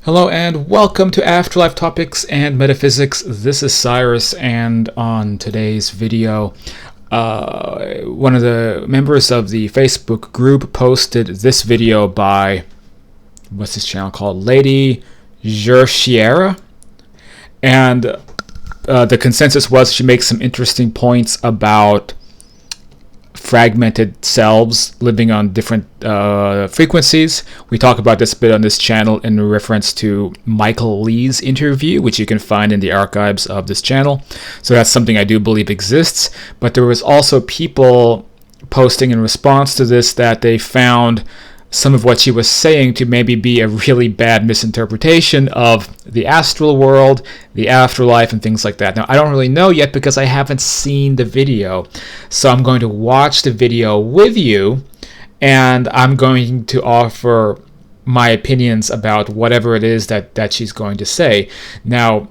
Hello and welcome to Afterlife Topics and Metaphysics. This is Cyrus, and on today's video, one of the members of the Facebook group posted this video by, what's this channel called? Lady Jhershierra. And the consensus was she makes some interesting points about fragmented selves living on different frequencies. We talk about this a bit on this channel in reference to Michael Lee's interview, which you can find in the archives of this channel. So that's something I do believe exists. But there was also people posting in response to this that they found some of what she was saying to maybe be a really bad misinterpretation of the astral world, the afterlife, and things like that. Now, I don't really know yet because I haven't seen the video. So I'm going to watch the video with you, and I'm going to offer my opinions about whatever it is that she's going to say. Now,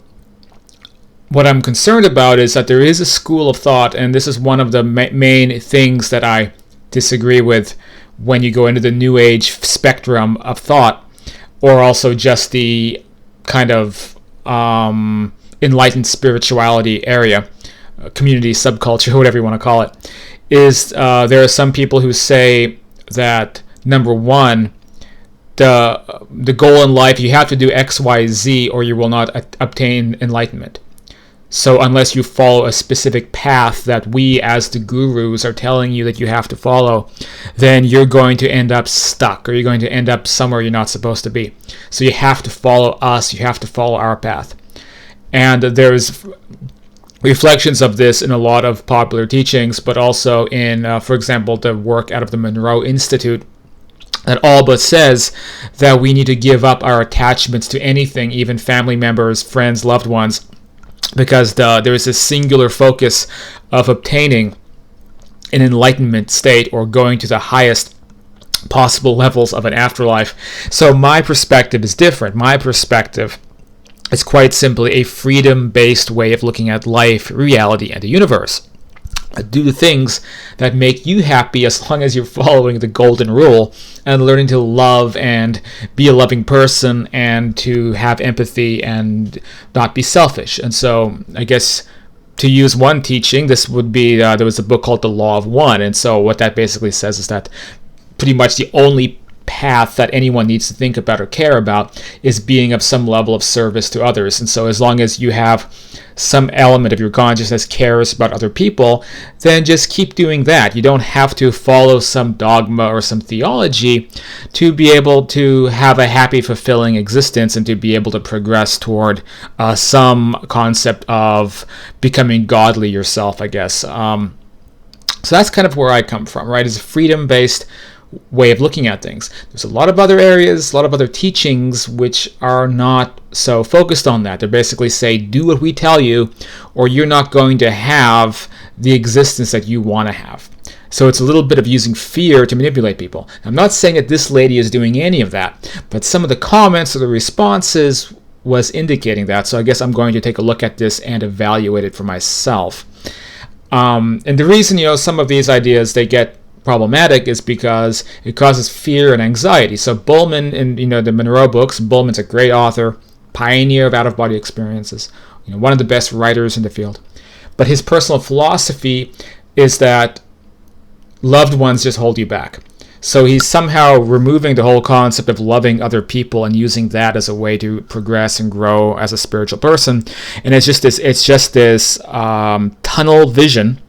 what I'm concerned about is that there is a school of thought, and this is one of the main things that I disagree with when you go into the New Age spectrum of thought, or also just the kind of enlightened spirituality area, community, subculture, whatever you want to call it, is there are some people who say that, number one, the goal in life, you have to do X, Y, Z, or you will not obtain enlightenment. So unless you follow a specific path that we as the gurus are telling you that you have to follow, then you're going to end up stuck, or you're going to end up somewhere you're not supposed to be. So you have to follow us, you have to follow our path. And there's reflections of this in a lot of popular teachings, but also in, for example, the work out of the Monroe Institute that all but says that we need to give up our attachments to anything, even family members, friends, loved ones, because there is a singular focus of obtaining an enlightenment state or going to the highest possible levels of an afterlife. So my perspective is different. My perspective is quite simply a freedom-based way of looking at life, reality, and the universe. Do the things that make you happy as long as you're following the golden rule and learning to love and be a loving person and to have empathy and not be selfish. And so I guess to use one teaching, this would be, there was a book called The Law of One. And so what that basically says is that pretty much the only path that anyone needs to think about or care about is being of some level of service to others. And so as long as you have some element of your consciousness cares about other people, then just keep doing that. You don't have to follow some dogma or some theology to be able to have a happy, fulfilling existence and to be able to progress toward some concept of becoming godly yourself, I guess. So that's kind of where I come from, right? It's a freedom-based way of looking at things. There's a lot of other areas, a lot of other teachings which are not so focused on that. They basically say, do what we tell you, or you're not going to have the existence that you want to have. So it's a little bit of using fear to manipulate people. I'm not saying that this lady is doing any of that, but some of the comments or the responses was indicating that. So I guess I'm going to take a look at this and evaluate it for myself. And the reason, some of these ideas, they get problematic is because it causes fear and anxiety. So Bullman in the Monroe books, Bullman's a great author, pioneer of out-of-body experiences, one of the best writers in the field. But his personal philosophy is that loved ones just hold you back. So he's somehow removing the whole concept of loving other people and using that as a way to progress and grow as a spiritual person. And it's just this tunnel vision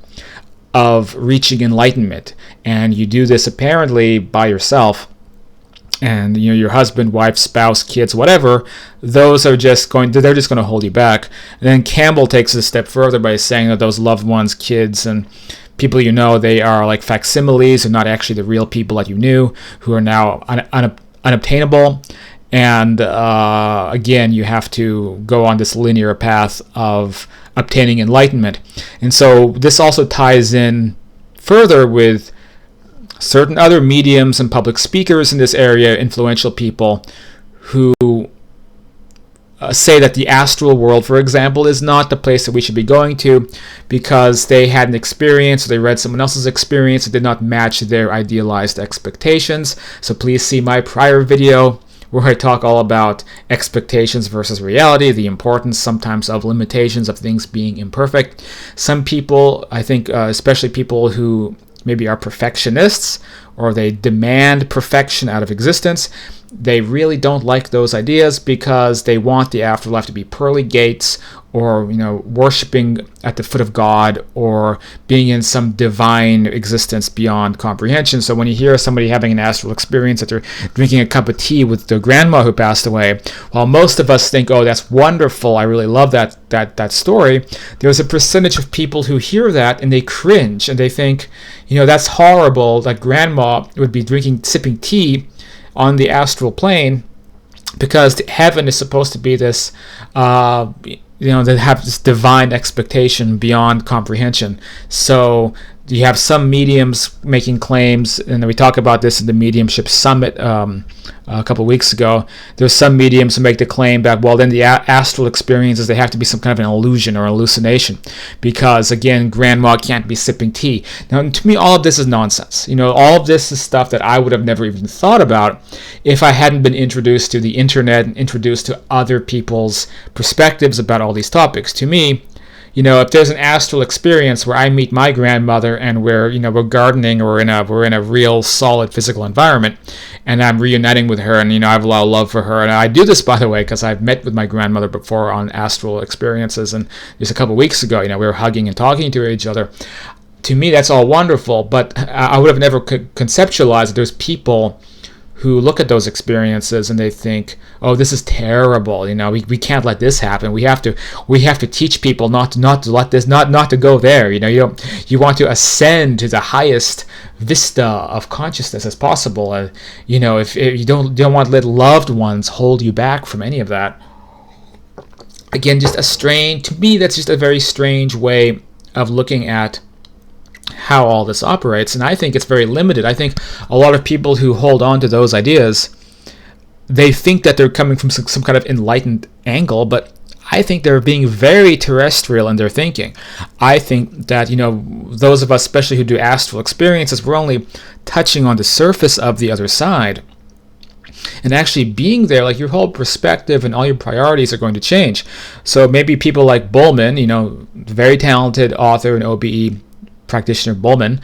of reaching enlightenment. And you do this apparently by yourself, and your husband, wife, spouse, kids, whatever, those are they're just going to hold you back. And then Campbell takes it a step further by saying that those loved ones, kids, and people they are like facsimiles and not actually the real people that you knew, who are now unobtainable. And again, you have to go on this linear path of obtaining enlightenment. And so this also ties in further with certain other mediums and public speakers in this area, influential people, who say that the astral world, for example, is not the place that we should be going to because they had an experience, or they read someone else's experience that did not match their idealized expectations. So please see my prior video where I talk all about expectations versus reality, the importance sometimes of limitations of things being imperfect. Some people, I think, especially people who maybe are perfectionists or they demand perfection out of existence, they really don't like those ideas because they want the afterlife to be pearly gates, or worshiping at the foot of God, or being in some divine existence beyond comprehension. So when you hear somebody having an astral experience that they're drinking a cup of tea with their grandma who passed away, while most of us think, oh, that's wonderful, I really love that story, there's a percentage of people who hear that and they cringe and they think, that's horrible that grandma would be sipping tea on the astral plane, because heaven is supposed to be this they have this divine expectation beyond comprehension. So you have some mediums making claims, and we talk about this in the Mediumship Summit a couple of weeks ago. There's some mediums who make the claim that, well, then the astral experiences, they have to be some kind of an illusion or hallucination, because, again, grandma can't be sipping tea. Now, to me, all of this is nonsense. All of this is stuff that I would have never even thought about if I hadn't been introduced to the internet and introduced to other people's perspectives about all these topics. To me, if there's an astral experience where I meet my grandmother and we're gardening, or we're in a real solid physical environment, and I'm reuniting with her, and I have a lot of love for her, and I do this, by the way, because I've met with my grandmother before on astral experiences, and just a couple of weeks ago, we were hugging and talking to each other. To me, that's all wonderful, but I would have never conceptualized that there's people who look at those experiences and they think, oh, this is terrible. We can't let this happen. We have to teach people not to let this, not to go there. You want to ascend to the highest vista of consciousness as possible. If you don't want to let loved ones hold you back from any of that. Again, to me, that's just a very strange way of looking at how all this operates, and I think it's very limited. I think a lot of people who hold on to those ideas, they think that they're coming from some kind of enlightened angle, but I think they're being very terrestrial in their thinking. I think that, those of us, especially who do astral experiences, we're only touching on the surface of the other side. And actually being there, like, your whole perspective and all your priorities are going to change. So maybe people like Bullman, very talented author and OBE practitioner Bullman,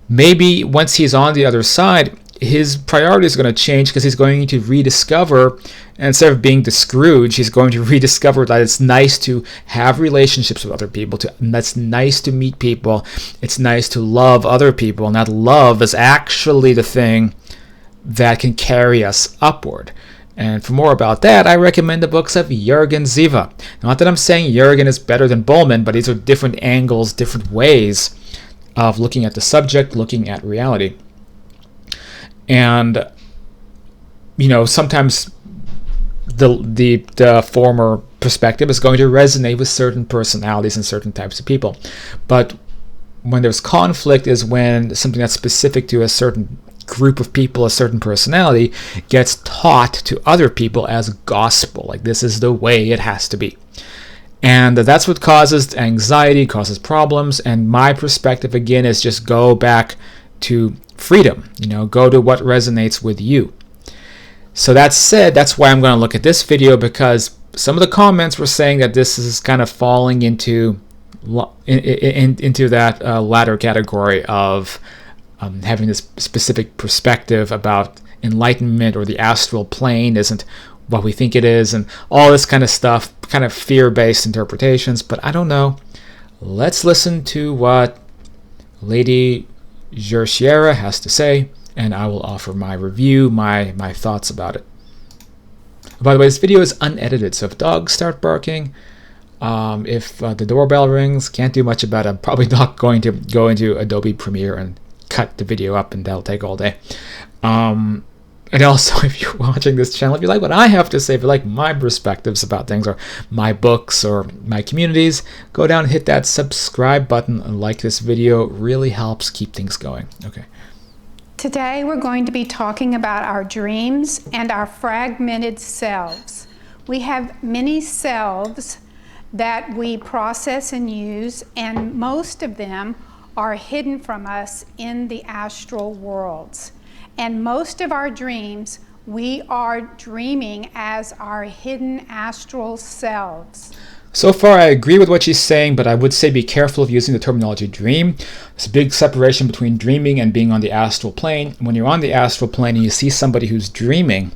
maybe once he's on the other side, his priorities are going to change, because he's going to rediscover, and instead of being the Scrooge, he's going to rediscover that it's nice to have relationships with other people, that's nice to meet people, it's nice to love other people, and that love is actually the thing that can carry us upward. And for more about that, I recommend the books of Jürgen Ziva. Not that I'm saying Jürgen is better than Bullman, but these are different angles, different ways of looking at the subject, looking at reality. And sometimes the former perspective is going to resonate with certain personalities and certain types of people, but when there's conflict is when something that's specific to a certain group of people, a certain personality, gets taught to other people as gospel, like this is the way it has to be. And that's what causes anxiety, causes problems. And my perspective, again, is just go back to freedom. Go to what resonates with you. So that said, that's why I'm going to look at this video, because some of the comments were saying that this is kind of falling into that latter category of having this specific perspective about enlightenment, or the astral plane isn't what we think it is, and all this kind of stuff, kind of fear-based interpretations. But I don't know. Let's listen to what Lady Jhershierra has to say, and I will offer my review, my thoughts about it. By the way, this video is unedited, so if dogs start barking, if the doorbell rings, can't do much about it. I'm probably not going to go into Adobe Premiere and cut the video up, and that'll take all day. And also, if you're watching this channel, if you like what I have to say, if you like my perspectives about things, or my books, or my communities, go down and hit that subscribe button and like this video. It really helps keep things going. Okay. Today we're going to be talking about our dreams and our fragmented selves. We have many selves that we process and use, and most of them are hidden from us in the astral worlds. And most of our dreams We are dreaming as our hidden astral selves. So far, I agree with what she's saying, but I would say be careful of using the terminology dream. There's a big separation between dreaming and being on the astral plane. When you're on the astral plane and you see somebody who's dreaming,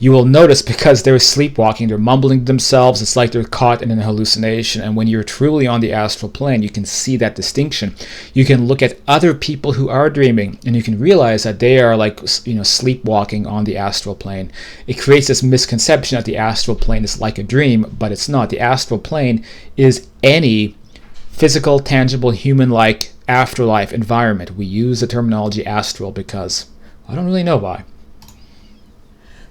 you will notice because they're sleepwalking, they're mumbling to themselves, it's like they're caught in an hallucination. And when you're truly on the astral plane, you can see that distinction. You can look at other people who are dreaming and you can realize that they are like, sleepwalking on the astral plane. It creates this misconception that the astral plane is like a dream, but it's not. The astral plane is any physical, tangible, human-like afterlife environment. We use the terminology astral because I don't really know why.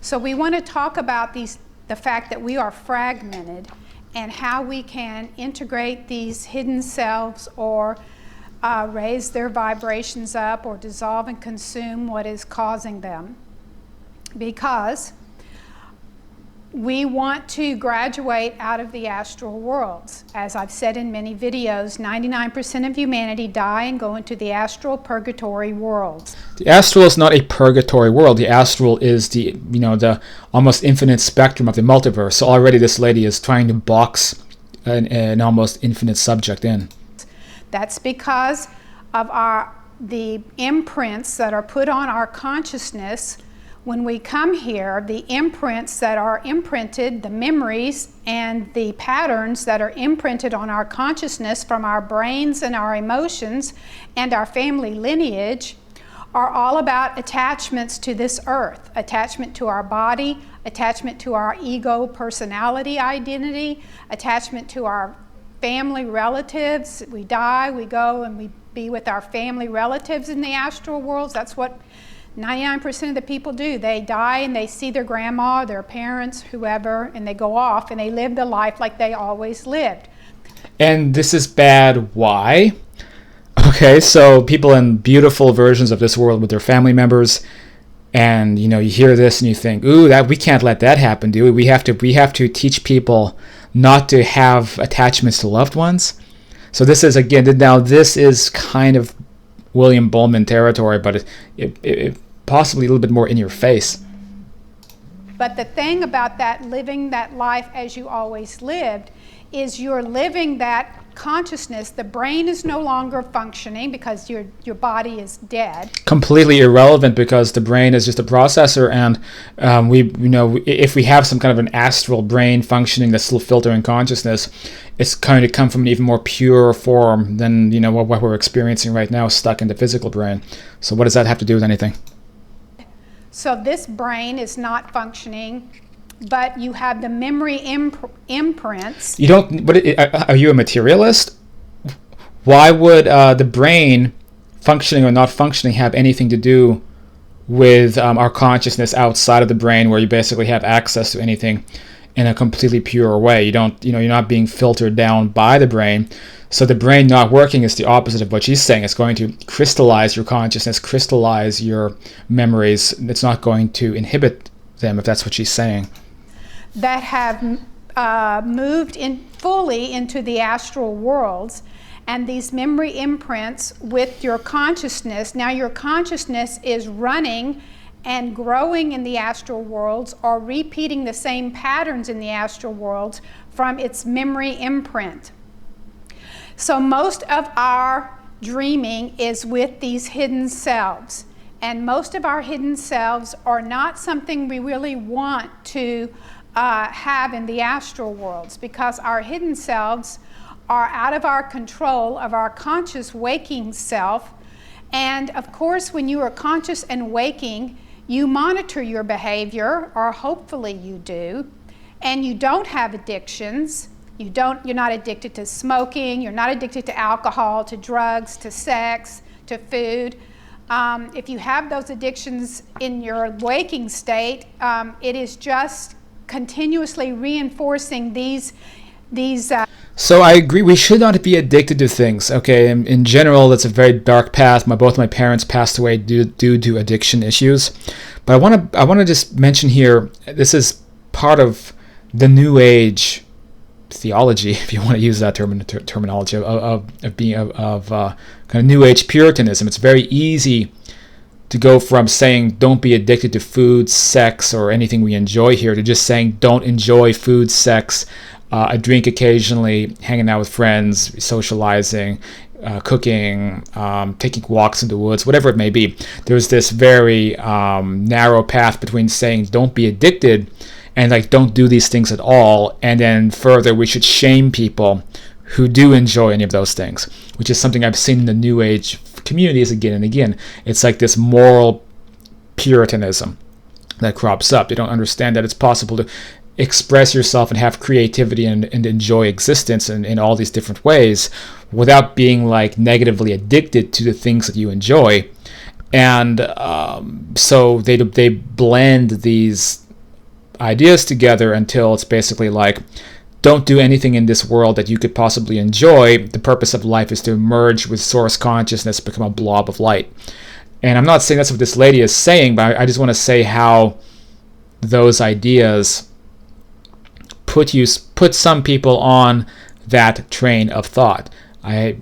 So we want to talk about the fact that we are fragmented and how we can integrate these hidden selves or raise their vibrations up or dissolve and consume what is causing them. Because we want to graduate out of the astral worlds. As I've said in many videos, 99% of humanity die and go into the astral purgatory worlds. The astral is not a purgatory world. The astral is the almost infinite spectrum of the multiverse. So already this lady is trying to box an almost infinite subject in. That's because of the imprints that are put on our consciousness. When we come here, the imprints that are imprinted, the memories and the patterns that are imprinted on our consciousness from our brains and our emotions and our family lineage are all about attachments to this earth, attachment to our body, attachment to our ego, personality, identity, attachment to our family relatives. We die, we go and we be with our family relatives in the astral worlds. That's what 99% of the people do. They die and they see their grandma, their parents, whoever, and they go off and they live the life like they always lived. And this is bad. Why? Okay, so people in beautiful versions of this world with their family members, and you hear this and you think, ooh, that we can't let that happen, do we? We have to teach people not to have attachments to loved ones. So this is, again, now this is kind of William Bowman territory, but it possibly a little bit more in your face. But the thing about that living that life as you always lived is you're living that consciousness. The brain is no longer functioning because your body is dead. Completely irrelevant because the brain is just a processor, and if we have some kind of an astral brain functioning that's still filtering consciousness, it's going to come from an even more pure form than what we're experiencing right now, stuck in the physical brain. So what does that have to do with anything? So this brain is not functioning, but you have the memory imprints. You don't. Are you a materialist? Why would the brain functioning or not functioning have anything to do with our consciousness outside of the brain, where you basically have access to anything in a completely pure way? You don't. You're not being filtered down by the brain. So the brain not working is the opposite of what she's saying. It's going to crystallize your consciousness, crystallize your memories. It's not going to inhibit them, if that's what she's saying. That have moved in fully into the astral worlds, and these memory imprints with your consciousness. Now your consciousness is running and growing in the astral worlds, or repeating the same patterns in the astral worlds from its memory imprint. So most of our dreaming is with these hidden selves, and most of our hidden selves are not something we really want to have in the astral worlds, because our hidden selves are out of our control of our conscious waking self. And of course, when you are conscious and waking, you monitor your behavior, or hopefully you do, and you don't have addictions. You're not addicted to smoking, you're not addicted to alcohol, to drugs, to sex, to food. If you have those addictions in your waking state, it is just continuously reinforcing these So I agree, we should not be addicted to things. Okay, in general, that's a very dark path. Both my parents passed away due to addiction issues. But I want to just mention here, this is part of the New Age theology, if you want to use that terminology, of kind of New Age Puritanism. It's very easy to go from saying don't be addicted to food, sex, or anything we enjoy here, to just saying don't enjoy food, sex, a drink occasionally, hanging out with friends, socializing, cooking, taking walks in the woods, whatever it may be. There's this very narrow path between saying don't be addicted and like don't do these things at all, and then further we should shame people who do enjoy any of those things, which is something I've seen in the New Age communities again and again. It's like this moral puritanism that crops up. They don't understand that it's possible to express yourself and have creativity and enjoy existence in all these different ways without being like negatively addicted to the things that you enjoy. And so they blend these ideas together until it's basically like, don't do anything in this world that you could possibly enjoy. The purpose of life is to merge with source consciousness, become a blob of light. And I'm not saying that's what this lady is saying, but I just want to say how those ideas put some people on that train of thought. I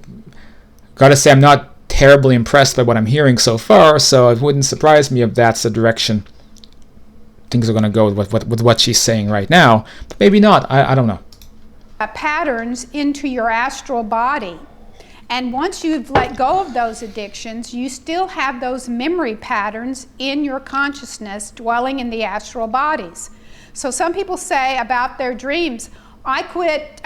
gotta say I'm not terribly impressed by what I'm hearing so far, so it wouldn't surprise me if that's the direction things are going to go with what she's saying right now. But maybe not. I don't know. Patterns into your astral body. And once you've let go of those addictions, you still have those memory patterns in your consciousness dwelling in the astral bodies. So some people say about their dreams, I quit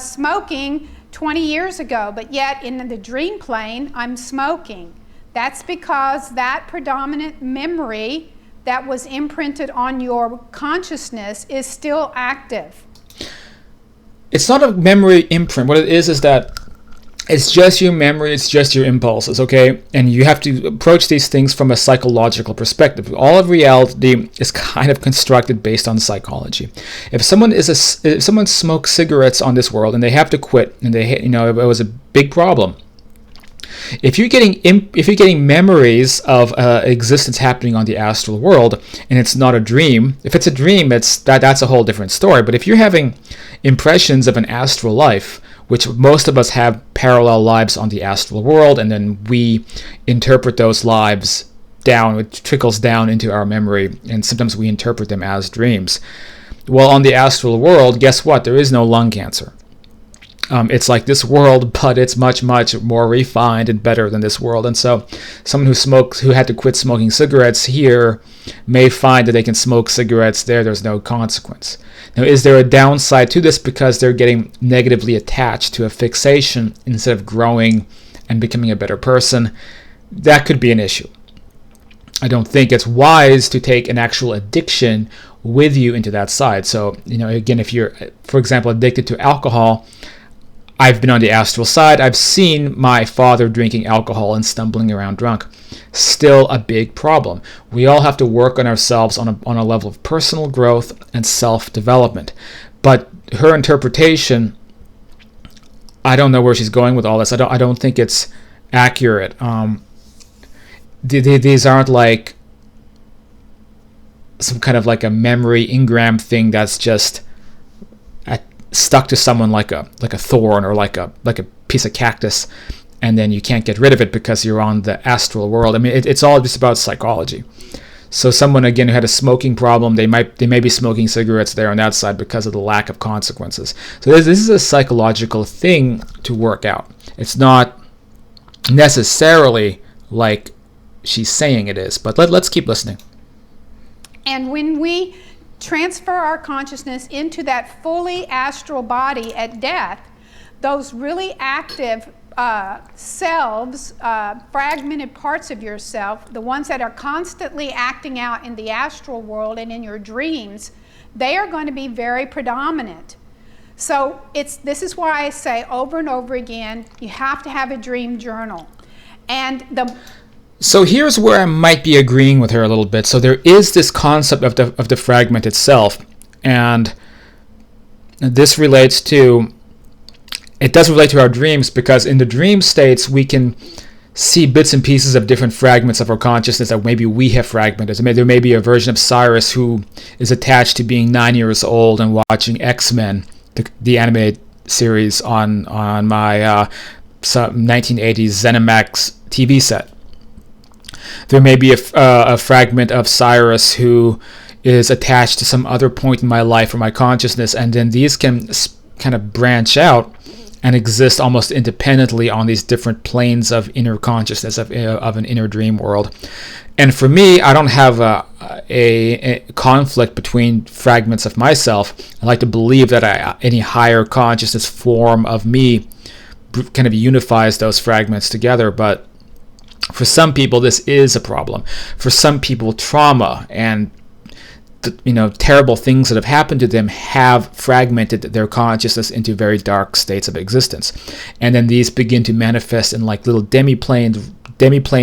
smoking 20 years ago, but yet in the dream plane, I'm smoking. That's because that predominant memory that was imprinted on your consciousness is still active. It's not a memory imprint. What it is that it's just your memory, it's just your impulses, okay? And you have to approach these things from a psychological perspective. All of reality is kind of constructed based on psychology. If someone smokes cigarettes on this world and they have to quit, and it was a big problem. If you're getting memories of existence happening on the astral world, and it's not a dream, if it's a dream, that's a whole different story. But if you're having impressions of an astral life, which most of us have parallel lives on the astral world, and then we interpret those lives down, it trickles down into our memory, and sometimes we interpret them as dreams. Well, on the astral world, guess what? There is no lung cancer. It's like this world, but it's much, much more refined and better than this world. And so someone who had to quit smoking cigarettes here may find that they can smoke cigarettes there. There's no consequence. Now, is there a downside to this because they're getting negatively attached to a fixation instead of growing and becoming a better person? That could be an issue. I don't think it's wise to take an actual addiction with you into that side. So, again, if you're, for example, addicted to alcohol, I've been on the astral side. I've seen my father drinking alcohol and stumbling around drunk. Still a big problem. We all have to work on ourselves on a level of personal growth and self-development. But her interpretation, I don't know where she's going with all this. I don't think it's accurate. These aren't like some kind of like a memory engram thing that's just stuck to someone like a thorn or like a piece of cactus, and then you can't get rid of it because you're on the astral world. I mean, it's all just about psychology. So someone, again, who had a smoking problem, they may be smoking cigarettes there on that side because of the lack of consequences. So this is a psychological thing to work out. It's not necessarily like she's saying it is, but let's keep listening. And when we transfer our consciousness into that fully astral body at death, those really active selves, fragmented parts of yourself, the ones that are constantly acting out in the astral world and in your dreams, they are going to be very predominant. So this is why I say over and over again, you have to have a dream journal. So here's where I might be agreeing with her a little bit. So there is this concept of the fragmented self, and this relates to, it does relate to our dreams, because in the dream states we can see bits and pieces of different fragments of our consciousness that maybe we have fragmented. There may be a version of Cyrus who is attached to being 9 years old and watching X-Men, the animated series on my 1980s ZeniMax TV set. There may be a fragment of Cyrus who is attached to some other point in my life or my consciousness, and then these can kind of branch out and exist almost independently on these different planes of inner consciousness, of an inner dream world. And for me, I don't have a conflict between fragments of myself. I like to believe that any higher consciousness form of me kind of unifies those fragments together. But for some people, this is a problem. For some people, trauma and terrible things that have happened to them have fragmented their consciousness into very dark states of existence, and then these begin to manifest in like little demi-plane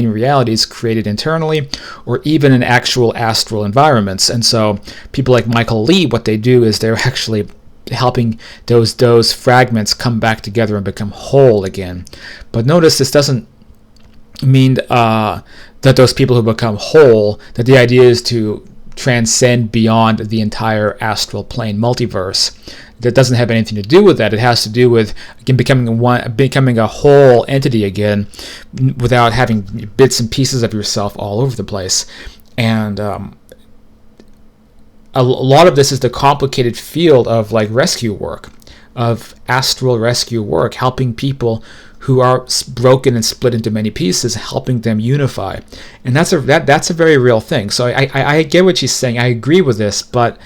realities created internally, or even in actual astral environments. And so people like Michael Lee, what they do is they're actually helping those fragments come back together and become whole again. But notice this doesn't mean that those people who become whole, that the idea is to transcend beyond the entire astral plane multiverse. That doesn't have anything to do with that. It has to do with again becoming a whole entity again, without having bits and pieces of yourself all over the place. And a lot of this is the complicated field of like rescue work, of astral rescue work, helping people who are broken and split into many pieces, helping them unify. And that's a very real thing. So I get what she's saying. I agree with this, but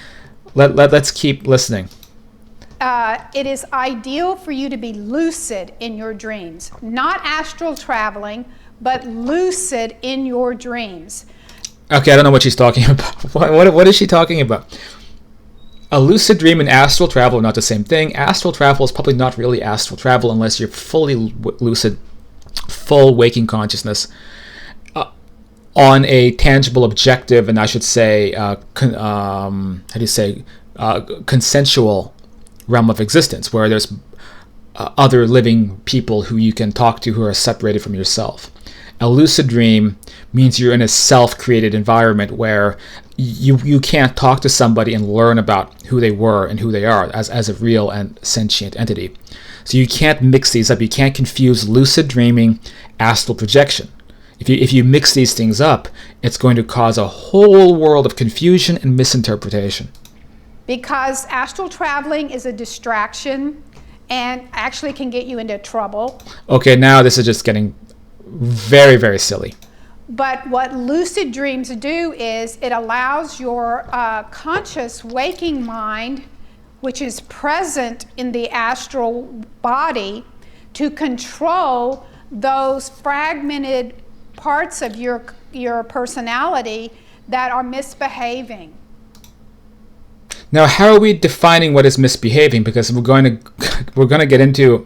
let's keep listening. It is ideal for you to be lucid in your dreams, not astral traveling, but lucid in your dreams. Okay, I don't know what she's talking about. What is she talking about? A lucid dream and astral travel are not the same thing. Astral travel is probably not really astral travel unless you're fully lucid, full waking consciousness on a tangible objective, and I should say, consensual realm of existence, where there's other living people who you can talk to who are separated from yourself. A lucid dream means you're in a self-created environment where you can't talk to somebody and learn about who they were and who they are as a real and sentient entity. So you can't mix these up. You can't confuse lucid dreaming, astral projection. If you mix these things up, it's going to cause a whole world of confusion and misinterpretation. Because astral traveling is a distraction and actually can get you into trouble. Okay, now this is just getting very, very silly. But what lucid dreams do is it allows your conscious waking mind, which is present in the astral body, to control those fragmented parts of your personality that are misbehaving. Now, how are we defining what is misbehaving? Because we're going to get into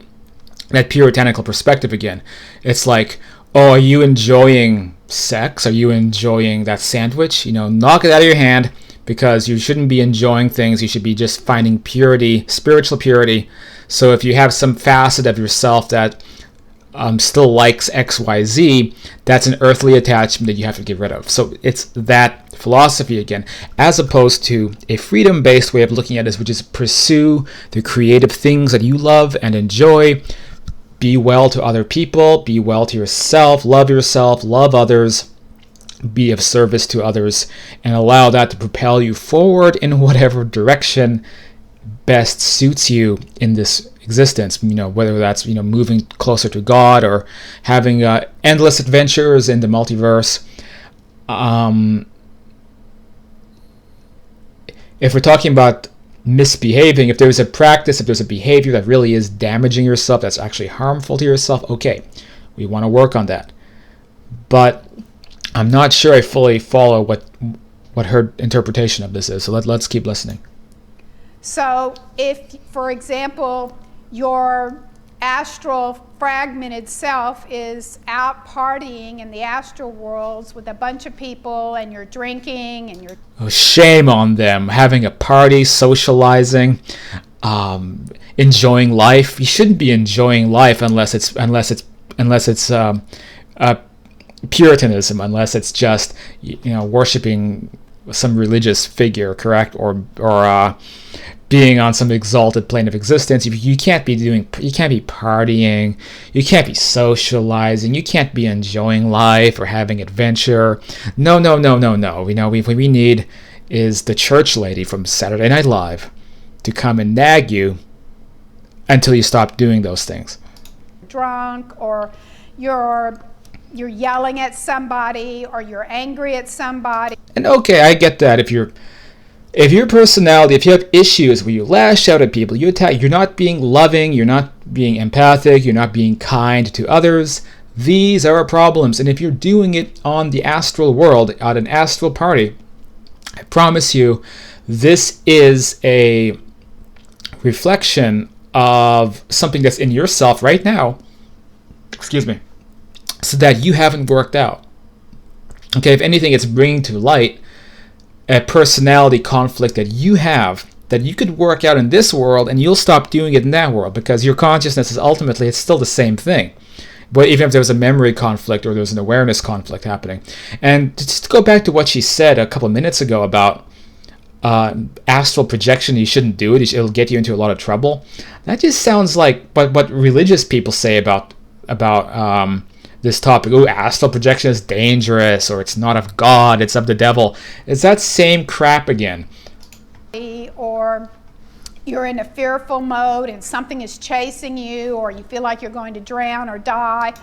that puritanical perspective again. It's like, oh, are you enjoying sex? Are you enjoying that sandwich? Knock it out of your hand, because you shouldn't be enjoying things. You should be just finding purity, spiritual purity. So if you have some facet of yourself that still likes XYZ, that's an earthly attachment that you have to get rid of. So it's that philosophy again, as opposed to a freedom-based way of looking at this, which is pursue the creative things that you love and enjoy. Be well to other people, be well to yourself, love others, be of service to others, and allow that to propel you forward in whatever direction best suits you in this existence, whether that's moving closer to God or having endless adventures in the multiverse. If we're talking about misbehaving, if there's a practice, if there's a behavior that really is damaging yourself, that's actually harmful to yourself, okay, we want to work on that. But I'm not sure I fully follow what her interpretation of this is, so let's keep listening. So if, for example, your astral fragmented self is out partying in the astral worlds with a bunch of people, and you're drinking and you're... Oh, shame on them, having a party, socializing, enjoying life. You shouldn't be enjoying life unless it's Puritanism, unless it's just worshiping some religious figure, correct, or being on some exalted plane of existence. You can't be partying, you can't be socializing, you can't be enjoying life or having adventure. No. What we need is the church lady from Saturday Night Live to come and nag you until you stop doing those things. Drunk, or you're yelling at somebody, or you're angry at somebody. And okay, I get that. If your personality, if you have issues where you lash out at people, you attack, you're not being loving, you're not being empathic, you're not being kind to others, these are problems. And if you're doing it on the astral world, at an astral party, I promise you, this is a reflection of something that's in yourself right now, so that you haven't worked out. Okay, if anything, it's bringing to light a personality conflict that you have, that you could work out in this world, and you'll stop doing it in that world, because your consciousness is ultimately, it's still the same thing. But even if there was a memory conflict or there was an awareness conflict happening. And just to go back to what she said a couple of minutes ago about astral projection, you shouldn't do it, it'll get you into a lot of trouble. That just sounds like what religious people say about this topic. Oh, astral projection is dangerous, or it's not of God, it's of the devil. It's that same crap again. Or you're in a fearful mode and something is chasing you, or you feel like you're going to drown or die.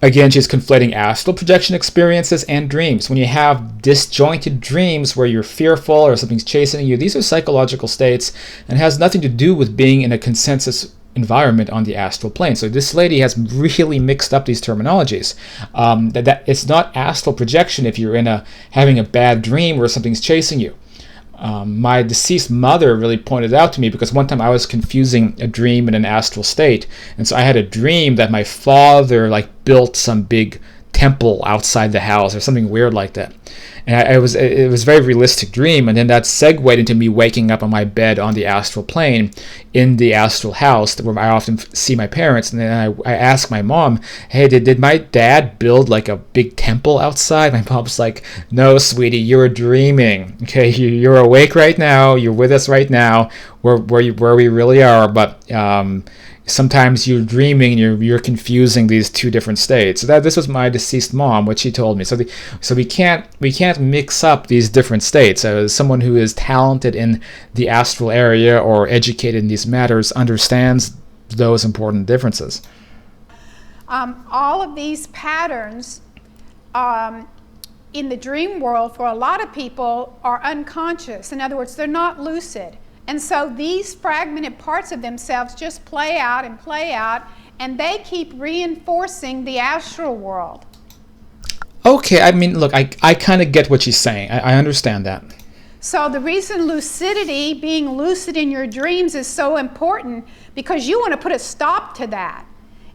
Again, she's conflating astral projection experiences and dreams. When you have disjointed dreams where you're fearful or something's chasing you, these are psychological states and has nothing to do with being in a consensus environment on the astral plane. So this lady has really mixed up these terminologies. That it's not astral projection if you're having a bad dream where something's chasing you. My deceased mother really pointed out to me, because one time I was confusing a dream and an astral state, and so I had a dream that my father built some big temple outside the house or something weird like that. And it was a very realistic dream, and then that segued into me waking up on my bed on the astral plane in the astral house where I often see my parents. And then I asked my mom, hey, did my dad build a big temple outside? My mom's like, no, sweetie, you're dreaming. Okay, you're awake right now, you're with us right now, where we really are, but sometimes you're dreaming and you're confusing these two different states. So this was my deceased mom, what she told me. So we can't mix up these different states. As someone who is talented in the astral area or educated in these matters understands those important differences. All of these patterns in the dream world, for a lot of people, are unconscious. In other words, they're not lucid. And so these fragmented parts of themselves just play out, and they keep reinforcing the astral world. Okay, I mean, look, I kind of get what she's saying. I understand that. So the reason lucidity, being lucid in your dreams, is so important, because you want to put a stop to that.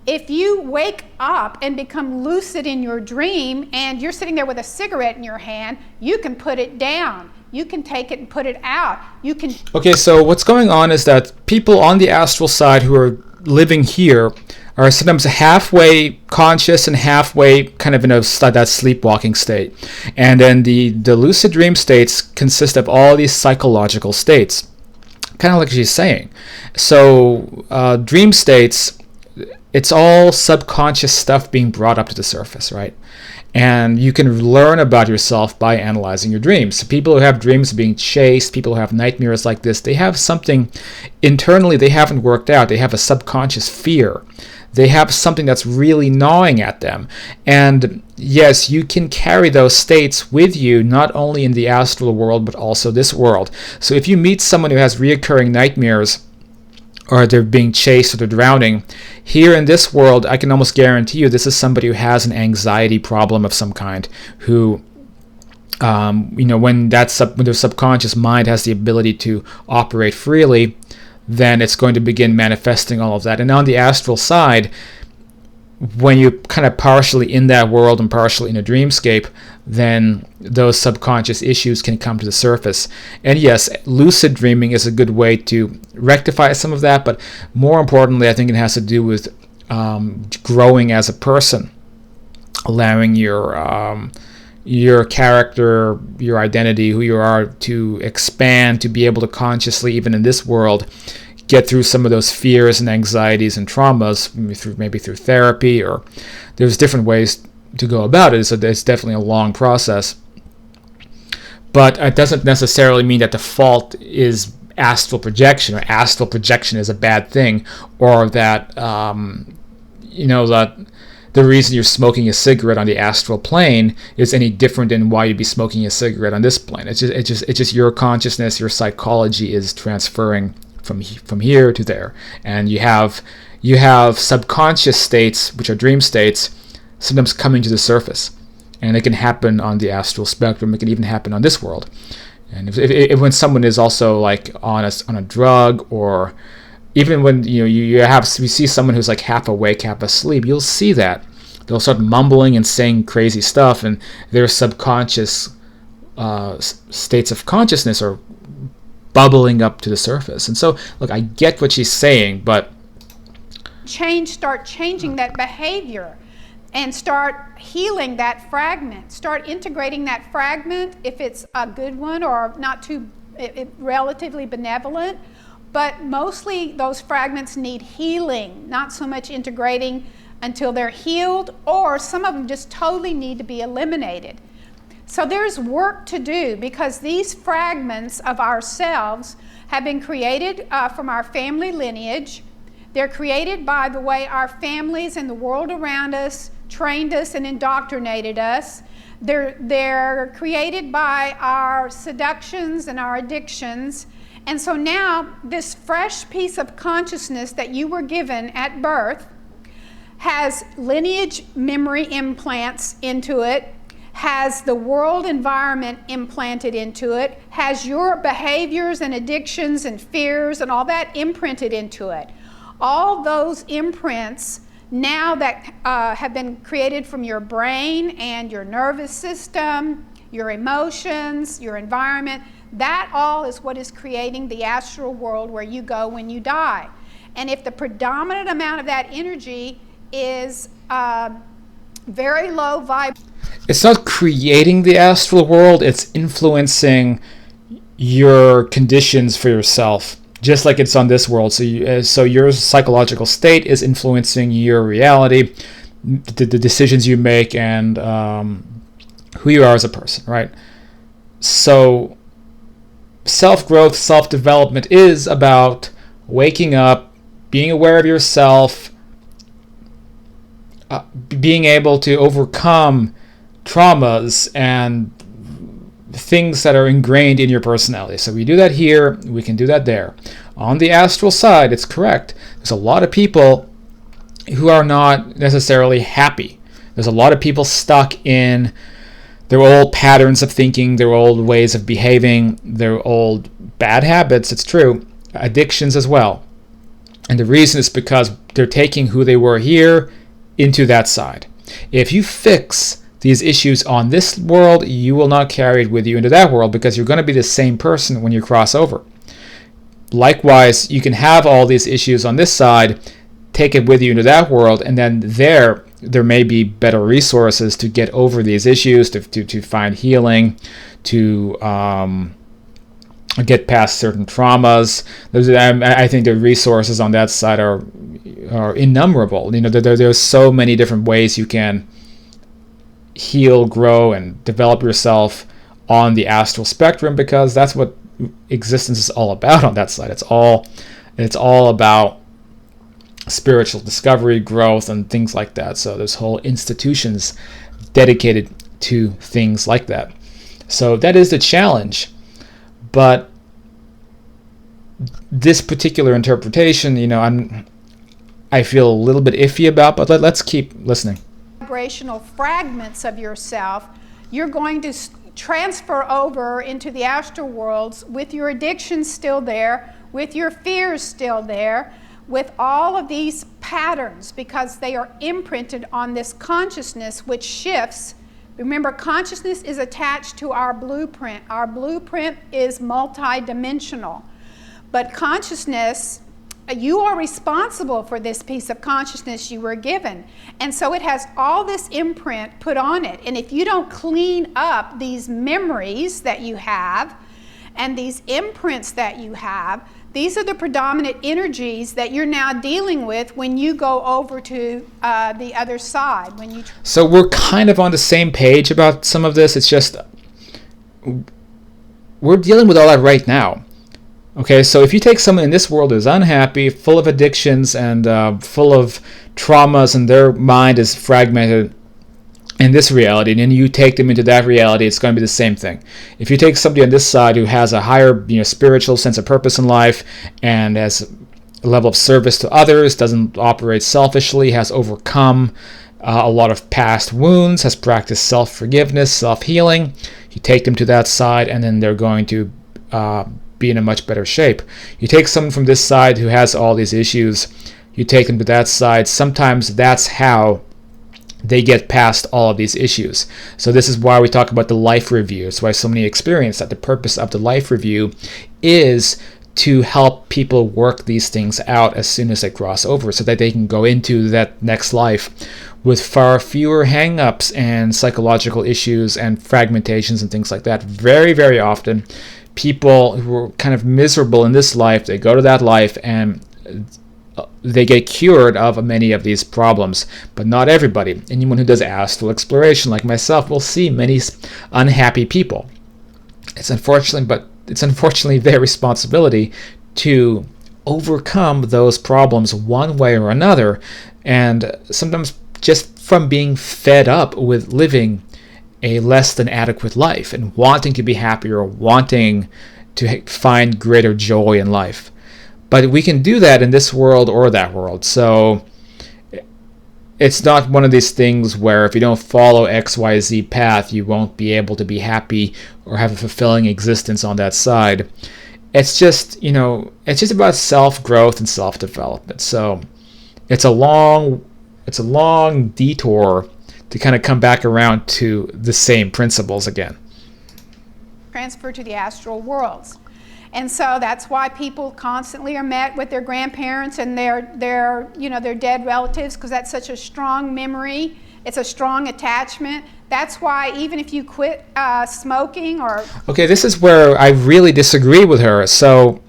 If you wake up and become lucid in your dream, and you're sitting there with a cigarette in your hand, you can put it down. You can take it and put it out. You can. Okay, so what's going on is that people on the astral side who are living here are sometimes halfway conscious and halfway kind of in that sleepwalking state. And then the lucid dream states consist of all these psychological states, kind of like she's saying. So dream states, it's all subconscious stuff being brought up to the surface, right? And you can learn about yourself by analyzing your dreams. So people who have dreams of being chased, people who have nightmares like this, they have something internally they haven't worked out. They have a subconscious fear. They have something that's really gnawing at them. And yes, you can carry those states with you, not only in the astral world, but also this world. So if you meet someone who has reoccurring nightmares, or they're being chased or they're drowning, here in this world, I can almost guarantee you this is somebody who has an anxiety problem of some kind, who, when their subconscious mind has the ability to operate freely, then it's going to begin manifesting all of that. And on the astral side, when you're kind of partially in that world and partially in a dreamscape, then those subconscious issues can come to the surface. And yes, lucid dreaming is a good way to rectify some of that, but more importantly, I think it has to do with growing as a person, allowing your your character, your identity, who you are, to expand, to be able to consciously, even in this world, get through some of those fears and anxieties and traumas, maybe through therapy, or there's different ways to go about it. So it's definitely a long process. But it doesn't necessarily mean that the fault is astral projection, or astral projection is a bad thing, or that that the reason you're smoking a cigarette on the astral plane is any different than why you'd be smoking a cigarette on this plane. It's just your consciousness, your psychology is transferring from here to there, and you have subconscious states, which are dream states, sometimes coming to the surface, and it can happen on the astral spectrum. It can even happen on this world. And if when someone is also like on a drug, or even when you see someone who's like half awake, half asleep, you'll see that they'll start mumbling and saying crazy stuff, and their subconscious states of consciousness are bubbling up to the surface. And so, look, I get what she's saying, but start changing that behavior, and start healing that fragment. Start integrating that fragment, if it's a good one or not too relatively benevolent. But mostly those fragments need healing, not so much integrating until they're healed, or some of them just totally need to be eliminated. So there's work to do, because these fragments of ourselves have been created from our family lineage. They're created by the way our families and the world around us trained us and indoctrinated us. They're created by our seductions and our addictions. And so now this fresh piece of consciousness that you were given at birth has lineage memory implants into it, has the world environment implanted into it, has your behaviors and addictions and fears and all that imprinted into it. All those imprints now that have been created from your brain and your nervous system, your emotions, your environment, that all is what is creating the astral world where you go when you die. And if the predominant amount of that energy is very low vibration, it's not creating the astral world, it's influencing your conditions for yourself, just like it's on this world. So your psychological state is influencing your reality, the decisions you make, and who you are as a person, right? So self-growth, self-development is about waking up, being aware of yourself, being able to overcome traumas and things that are ingrained in your personality. So we do that here, we can do that there. On the astral side, it's correct. There's a lot of people who are not necessarily happy. There's a lot of people stuck in their old patterns of thinking, their old ways of behaving, their old bad habits, it's true, addictions as well. And the reason is because they're taking who they were here into that side. If you fix these issues on this world, you will not carry it with you into that world, because you're going to be the same person when you cross over. Likewise, you can have all these issues on this side, take it with you into that world, and then there may be better resources to get over these issues, to find healing, to get past certain traumas. I think the resources on that side are innumerable. There's so many different ways you can heal, grow, and develop yourself on the astral spectrum, because that's what existence is all about on that side. It's all about spiritual discovery, growth, and things like that. So there's whole institutions dedicated to things like that. So that is the challenge. But this particular interpretation, I feel a little bit iffy about, but let's keep listening. Vibrational fragments of yourself, you're going to transfer over into the astral worlds with your addictions still there, with your fears still there, with all of these patterns, because they are imprinted on this consciousness which shifts. Remember, consciousness is attached to our blueprint. Our blueprint is multidimensional. But consciousness you are responsible for this piece of consciousness you were given. And so it has all this imprint put on it. And if you don't clean up these memories that you have and these imprints that you have, these are the predominant energies that you're now dealing with when you go over to the other side. So we're kind of on the same page about some of this. It's just we're dealing with all that right now. Okay, so if you take someone in this world who's unhappy, full of addictions, and full of traumas, and their mind is fragmented in this reality, and then you take them into that reality, it's going to be the same thing. If you take somebody on this side who has a higher, spiritual sense of purpose in life, and has a level of service to others, doesn't operate selfishly, has overcome a lot of past wounds, has practiced self-forgiveness, self-healing, you take them to that side, and then they're going to be in a much better shape. You take someone from this side who has all these issues, you take them to that side, sometimes that's how they get past all of these issues. So this is why we talk about the life review. It's why so many experience that the purpose of the life review is to help people work these things out as soon as they cross over, so that they can go into that next life with far fewer hang-ups and psychological issues and fragmentations and things like that. Very, very often, people who are kind of miserable in this life, they go to that life and they get cured of many of these problems, but not everybody. Anyone who does astral exploration, like myself, will see many unhappy people. It's unfortunately their responsibility to overcome those problems one way or another, and sometimes just from being fed up with living a less than adequate life and wanting to be happier or wanting to find greater joy in life. But we can do that in this world or that world. So it's not one of these things where if you don't follow XYZ path, you won't be able to be happy or have a fulfilling existence on that side. It's just, it's just about self-growth and self-development. So it's a long detour to kind of come back around to the same principles again. Transfer to the astral worlds. And so that's why people constantly are met with their grandparents and their dead relatives, because that's such a strong memory. It's a strong attachment. That's why even if you quit smoking or... Okay, this is where I really disagree with her. So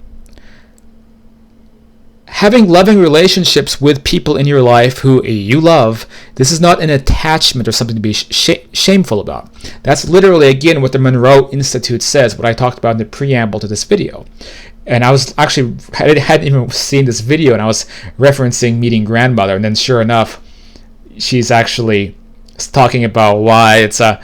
having loving relationships with people in your life who you love, this is not an attachment or something to be shameful about. That's literally, again, what the Monroe Institute says, what I talked about in the preamble to this video. And I hadn't even seen this video, and I was referencing meeting grandmother, and then sure enough, she's actually talking about why it's a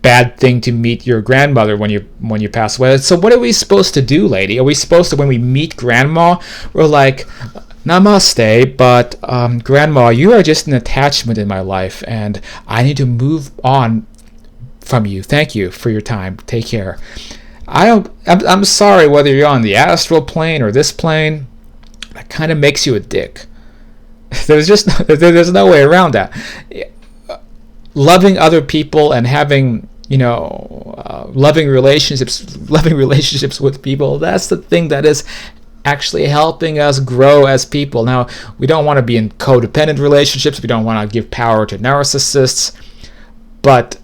bad thing to meet your grandmother when you pass away. So what are we supposed to do, lady? Are we supposed to, when we meet grandma, we're like, namaste, but grandma, you are just an attachment in my life, and I need to move on from you. Thank you for your time. Take care. I'm sorry whether you're on the astral plane or this plane. That kind of makes you a dick. There's no way around that. Loving other people and having loving relationships with people, that's the thing that is actually helping us grow as people. Now, we don't want to be in codependent relationships. We don't want to give power to narcissists, but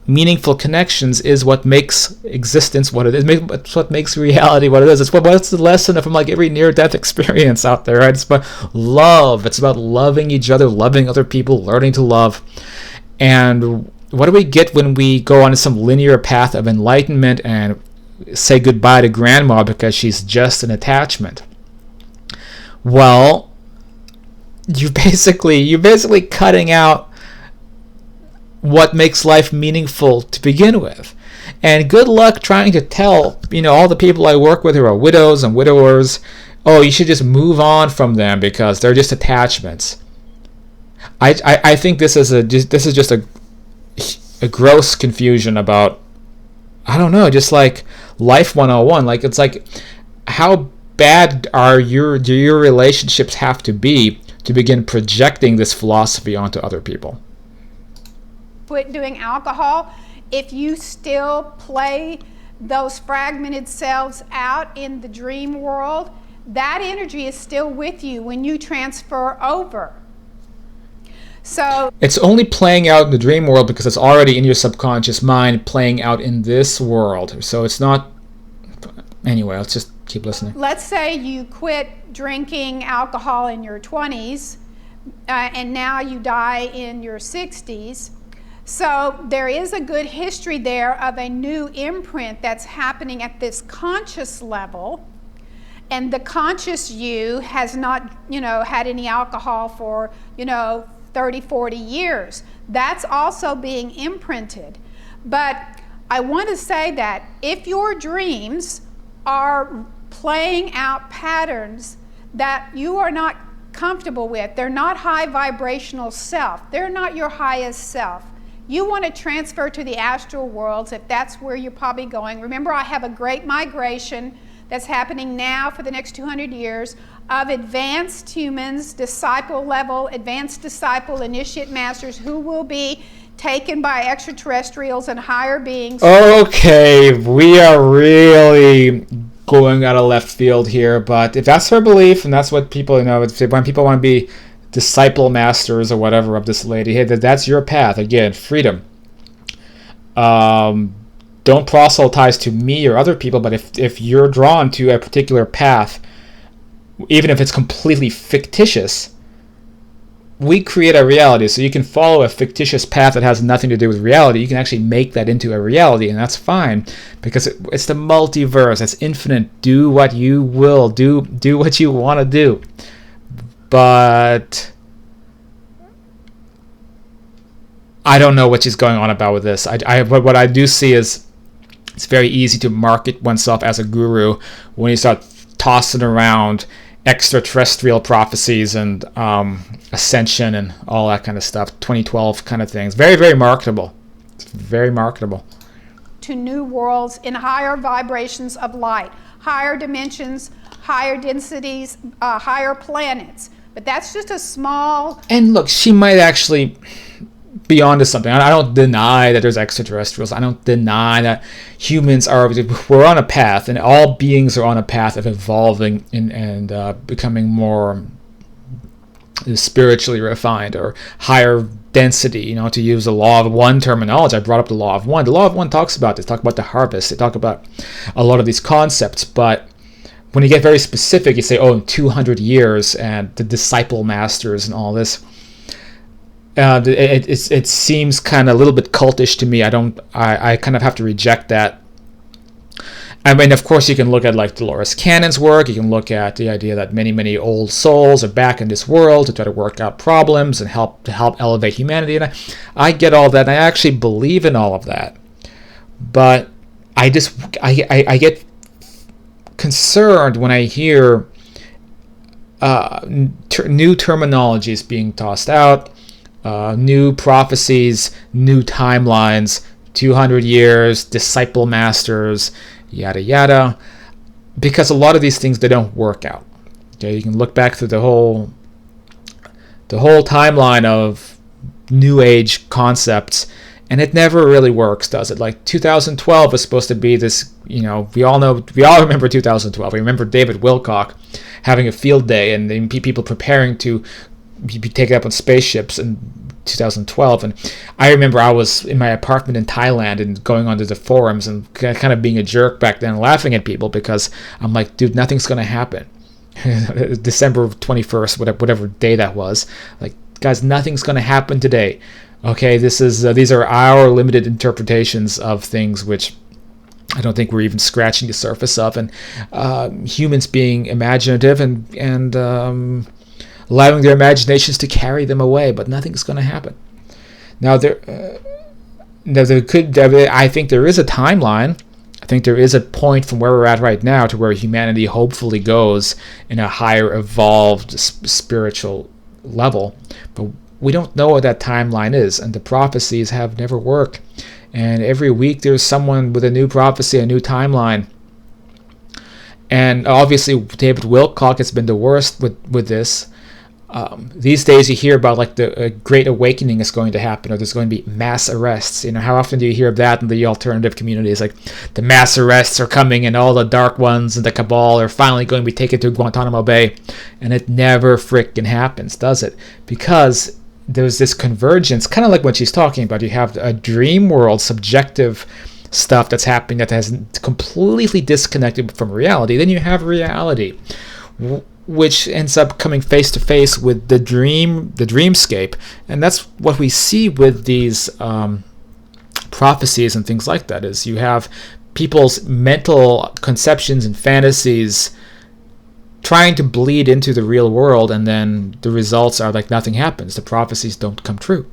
meaningful connections is what makes existence what it is. It's what makes reality what it is. What's the lesson from every near-death experience out there, right? It's about love. It's about loving each other, loving other people, learning to love. And what do we get when we go on some linear path of enlightenment and say goodbye to grandma because she's just an attachment? Well, you're basically cutting out what makes life meaningful to begin with. And good luck trying to tell, all the people I work with who are widows and widowers, oh, you should just move on from them because they're just attachments. I think this is just a gross confusion about, I don't know, just like life 101. It's like, how bad do your relationships have to be to begin projecting this philosophy onto other people? Quit doing alcohol. If you still play those fragmented selves out in the dream world, that energy is still with you when you transfer over. So it's only playing out in the dream world because it's already in your subconscious mind playing out in this world. So it's not... Anyway, let's just keep listening. Let's say you quit drinking alcohol in your 20s, and now you die in your 60s. So there is a good history there of a new imprint that's happening at this conscious level. And the conscious you has not, had any alcohol for, 30, 40 years. That's also being imprinted. But I want to say that if your dreams are playing out patterns that you are not comfortable with, they're not high vibrational self, they're not your highest self, you want to transfer to the astral worlds if that's where you're probably going. Remember, I have a great migration that's happening now for the next 200 years of advanced humans, disciple level, advanced disciple, initiate masters who will be taken by extraterrestrials and higher beings. Okay, we are really going out of left field here, but if that's her belief and that's what people, when people want to be disciple masters or whatever of this lady, hey, that's your path. Again, freedom. Don't proselytize to me or other people, but if you're drawn to a particular path, even if it's completely fictitious, we create a reality. So you can follow a fictitious path that has nothing to do with reality. You can actually make that into a reality, and that's fine, because it's the multiverse. It's infinite. Do what you will. Do what you want to do. But I don't know what she's going on about with this. What I do see is it's very easy to market oneself as a guru when you start tossing around extraterrestrial prophecies and ascension and all that kind of stuff, 2012 kind of things. Very, very marketable. It's very marketable. To new worlds in higher vibrations of light, higher dimensions, higher densities, higher planets. But that's just a small... And look, she might actually be onto something. I don't deny that there's extraterrestrials. I don't deny that humans we're on a path, and all beings are on a path of evolving and becoming more spiritually refined or higher density, to use the law of one terminology. I brought up the law of one. The law of one talks about this. Talk about the harvest. They talk about a lot of these concepts, but when you get very specific, you say, in 200 years and the disciple masters and all this. It seems kind of a little bit cultish to me. I kind of have to reject that. I mean, of course, you can look at like Dolores Cannon's work. You can look at the idea that many, many old souls are back in this world to try to work out problems and help elevate humanity. And I get all that. And I actually believe in all of that. But I get concerned when I hear new terminologies being tossed out. New prophecies, new timelines, 200 years, disciple masters, yada yada, because a lot of these things, they don't work out. Okay, you can look back through the whole timeline of new age concepts, and it never really works, does it? Like 2012 was supposed to be this, we all remember 2012. We remember David Wilcock having a field day and people preparing to be taken up on spaceships in 2012. And I remember I was in my apartment in Thailand and going onto the forums and kind of being a jerk back then, laughing at people, because I'm like, dude, nothing's going to happen. December 21st, whatever day that was. Like, guys, nothing's going to happen today. Okay, these are our limited interpretations of things, which I don't think we're even scratching the surface of. And humans being imaginative and allowing their imaginations to carry them away, but nothing's going to happen. Now, I think there is a timeline. I think there is a point from where we're at right now to where humanity hopefully goes in a higher evolved spiritual level, but we don't know what that timeline is, and the prophecies have never worked. And every week there's someone with a new prophecy, a new timeline. And obviously David Wilcock has been the worst with this. These days you hear about like the great awakening is going to happen, or there's going to be mass arrests. How often do you hear of that in the alternative communities? Like the mass arrests are coming, and all the dark ones and the cabal are finally going to be taken to Guantanamo Bay, and it never frickin' happens, does it? Because there's this convergence, kind of like what she's talking about. You have a dream world, subjective stuff that's happening that has completely disconnected from reality. Then you have reality, which ends up coming face to face with the dreamscape, and that's what we see with these prophecies and things like that. Is you have people's mental conceptions and fantasies trying to bleed into the real world, and then the results are like nothing happens. The prophecies don't come true.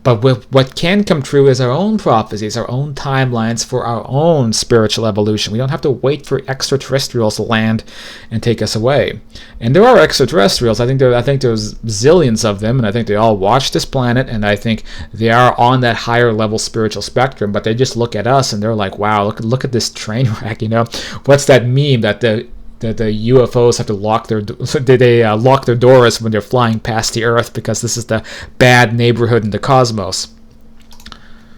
But what can come true is our own prophecies, our own timelines for our own spiritual evolution. We don't have to wait for extraterrestrials to land and take us away. And there are extraterrestrials. I think there's zillions of them, and I think they all watch this planet, and I think they are on that higher level spiritual spectrum. But they just look at us and they're like, "Wow, look at this train wreck." What's that meme that the UFOs have to lock their lock their doors when they're flying past the Earth because this is the bad neighborhood in the cosmos?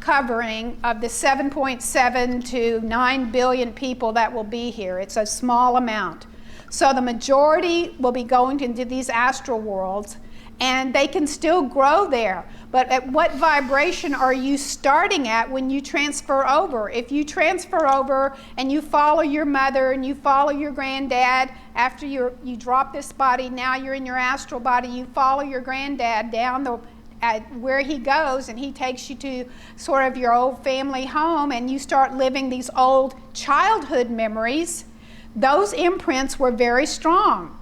Covering of the 7.7 to 9 billion people that will be here. It's a small amount. So the majority will be going into these astral worlds, and they can still grow there. But at what vibration are you starting at when you transfer over? If you transfer over and you follow your mother and you follow your granddad, after you drop this body, now you're in your astral body, you follow your granddad down where he goes, and he takes you to sort of your old family home, and you start living these old childhood memories. Those imprints were very strong.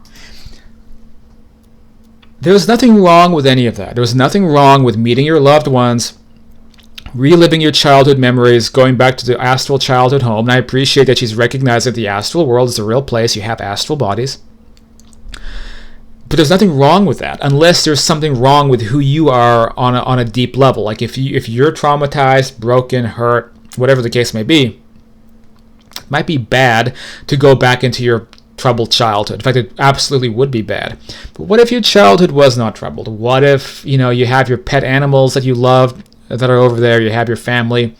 There's nothing wrong with any of that. There's nothing wrong with meeting your loved ones, reliving your childhood memories, going back to the astral childhood home. And I appreciate that she's recognized that the astral world is a real place. You have astral bodies. But there's nothing wrong with that, unless there's something wrong with who you are on a deep level. Like if you're traumatized, broken, hurt, whatever the case may be, it might be bad to go back into your troubled childhood. In fact, it absolutely would be bad. But what if your childhood was not troubled? What if you have your pet animals that you love that are over there, you have your family?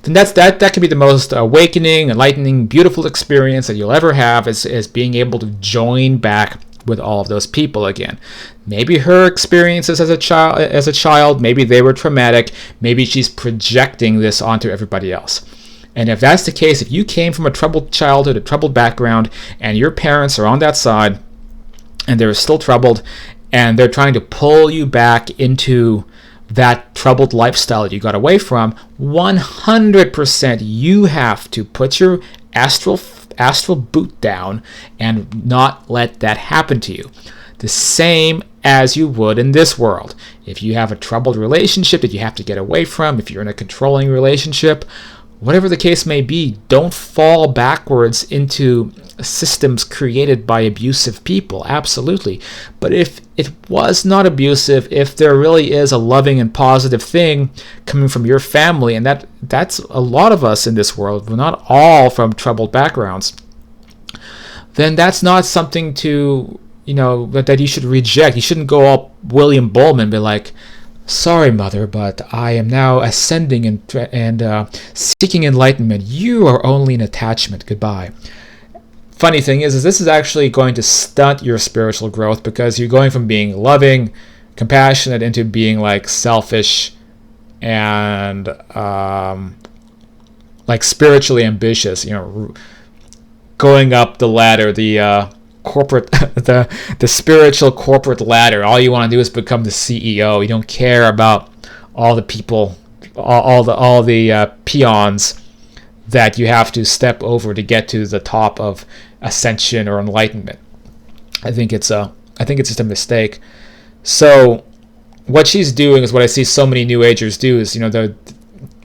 Then that could be the most awakening, enlightening, beautiful experience that you'll ever have, is being able to join back with all of those people again. Maybe her experiences as a child, maybe they were traumatic, maybe she's projecting this onto everybody else. And if that's the case, if you came from a troubled childhood, a troubled background, and your parents are on that side, and they're still troubled, and they're trying to pull you back into that troubled lifestyle that you got away from, 100% you have to put your astral boot down and not let that happen to you. The same as you would in this world. If you have a troubled relationship that you have to get away from, if you're in a controlling relationship, whatever the case may be, don't fall backwards into systems created by abusive people. Absolutely. But if it was not abusive, if there really is a loving and positive thing coming from your family, and that's a lot of us in this world, we're not all from troubled backgrounds, then that's not something to, that you should reject. You shouldn't go all William Bowman and be like, "Sorry, mother, but I am now ascending and seeking enlightenment. You are only an attachment. Goodbye." Funny thing is this is actually going to stunt your spiritual growth, because you're going from being loving, compassionate, into being like selfish and like spiritually ambitious. Going up the ladder, the corporate the spiritual corporate ladder. All you want to do is become the CEO. You don't care about all the people, all the peons that you have to step over to get to the top of ascension or enlightenment. I think it's just a mistake. So what she's doing is what I see so many New Agers do, is they're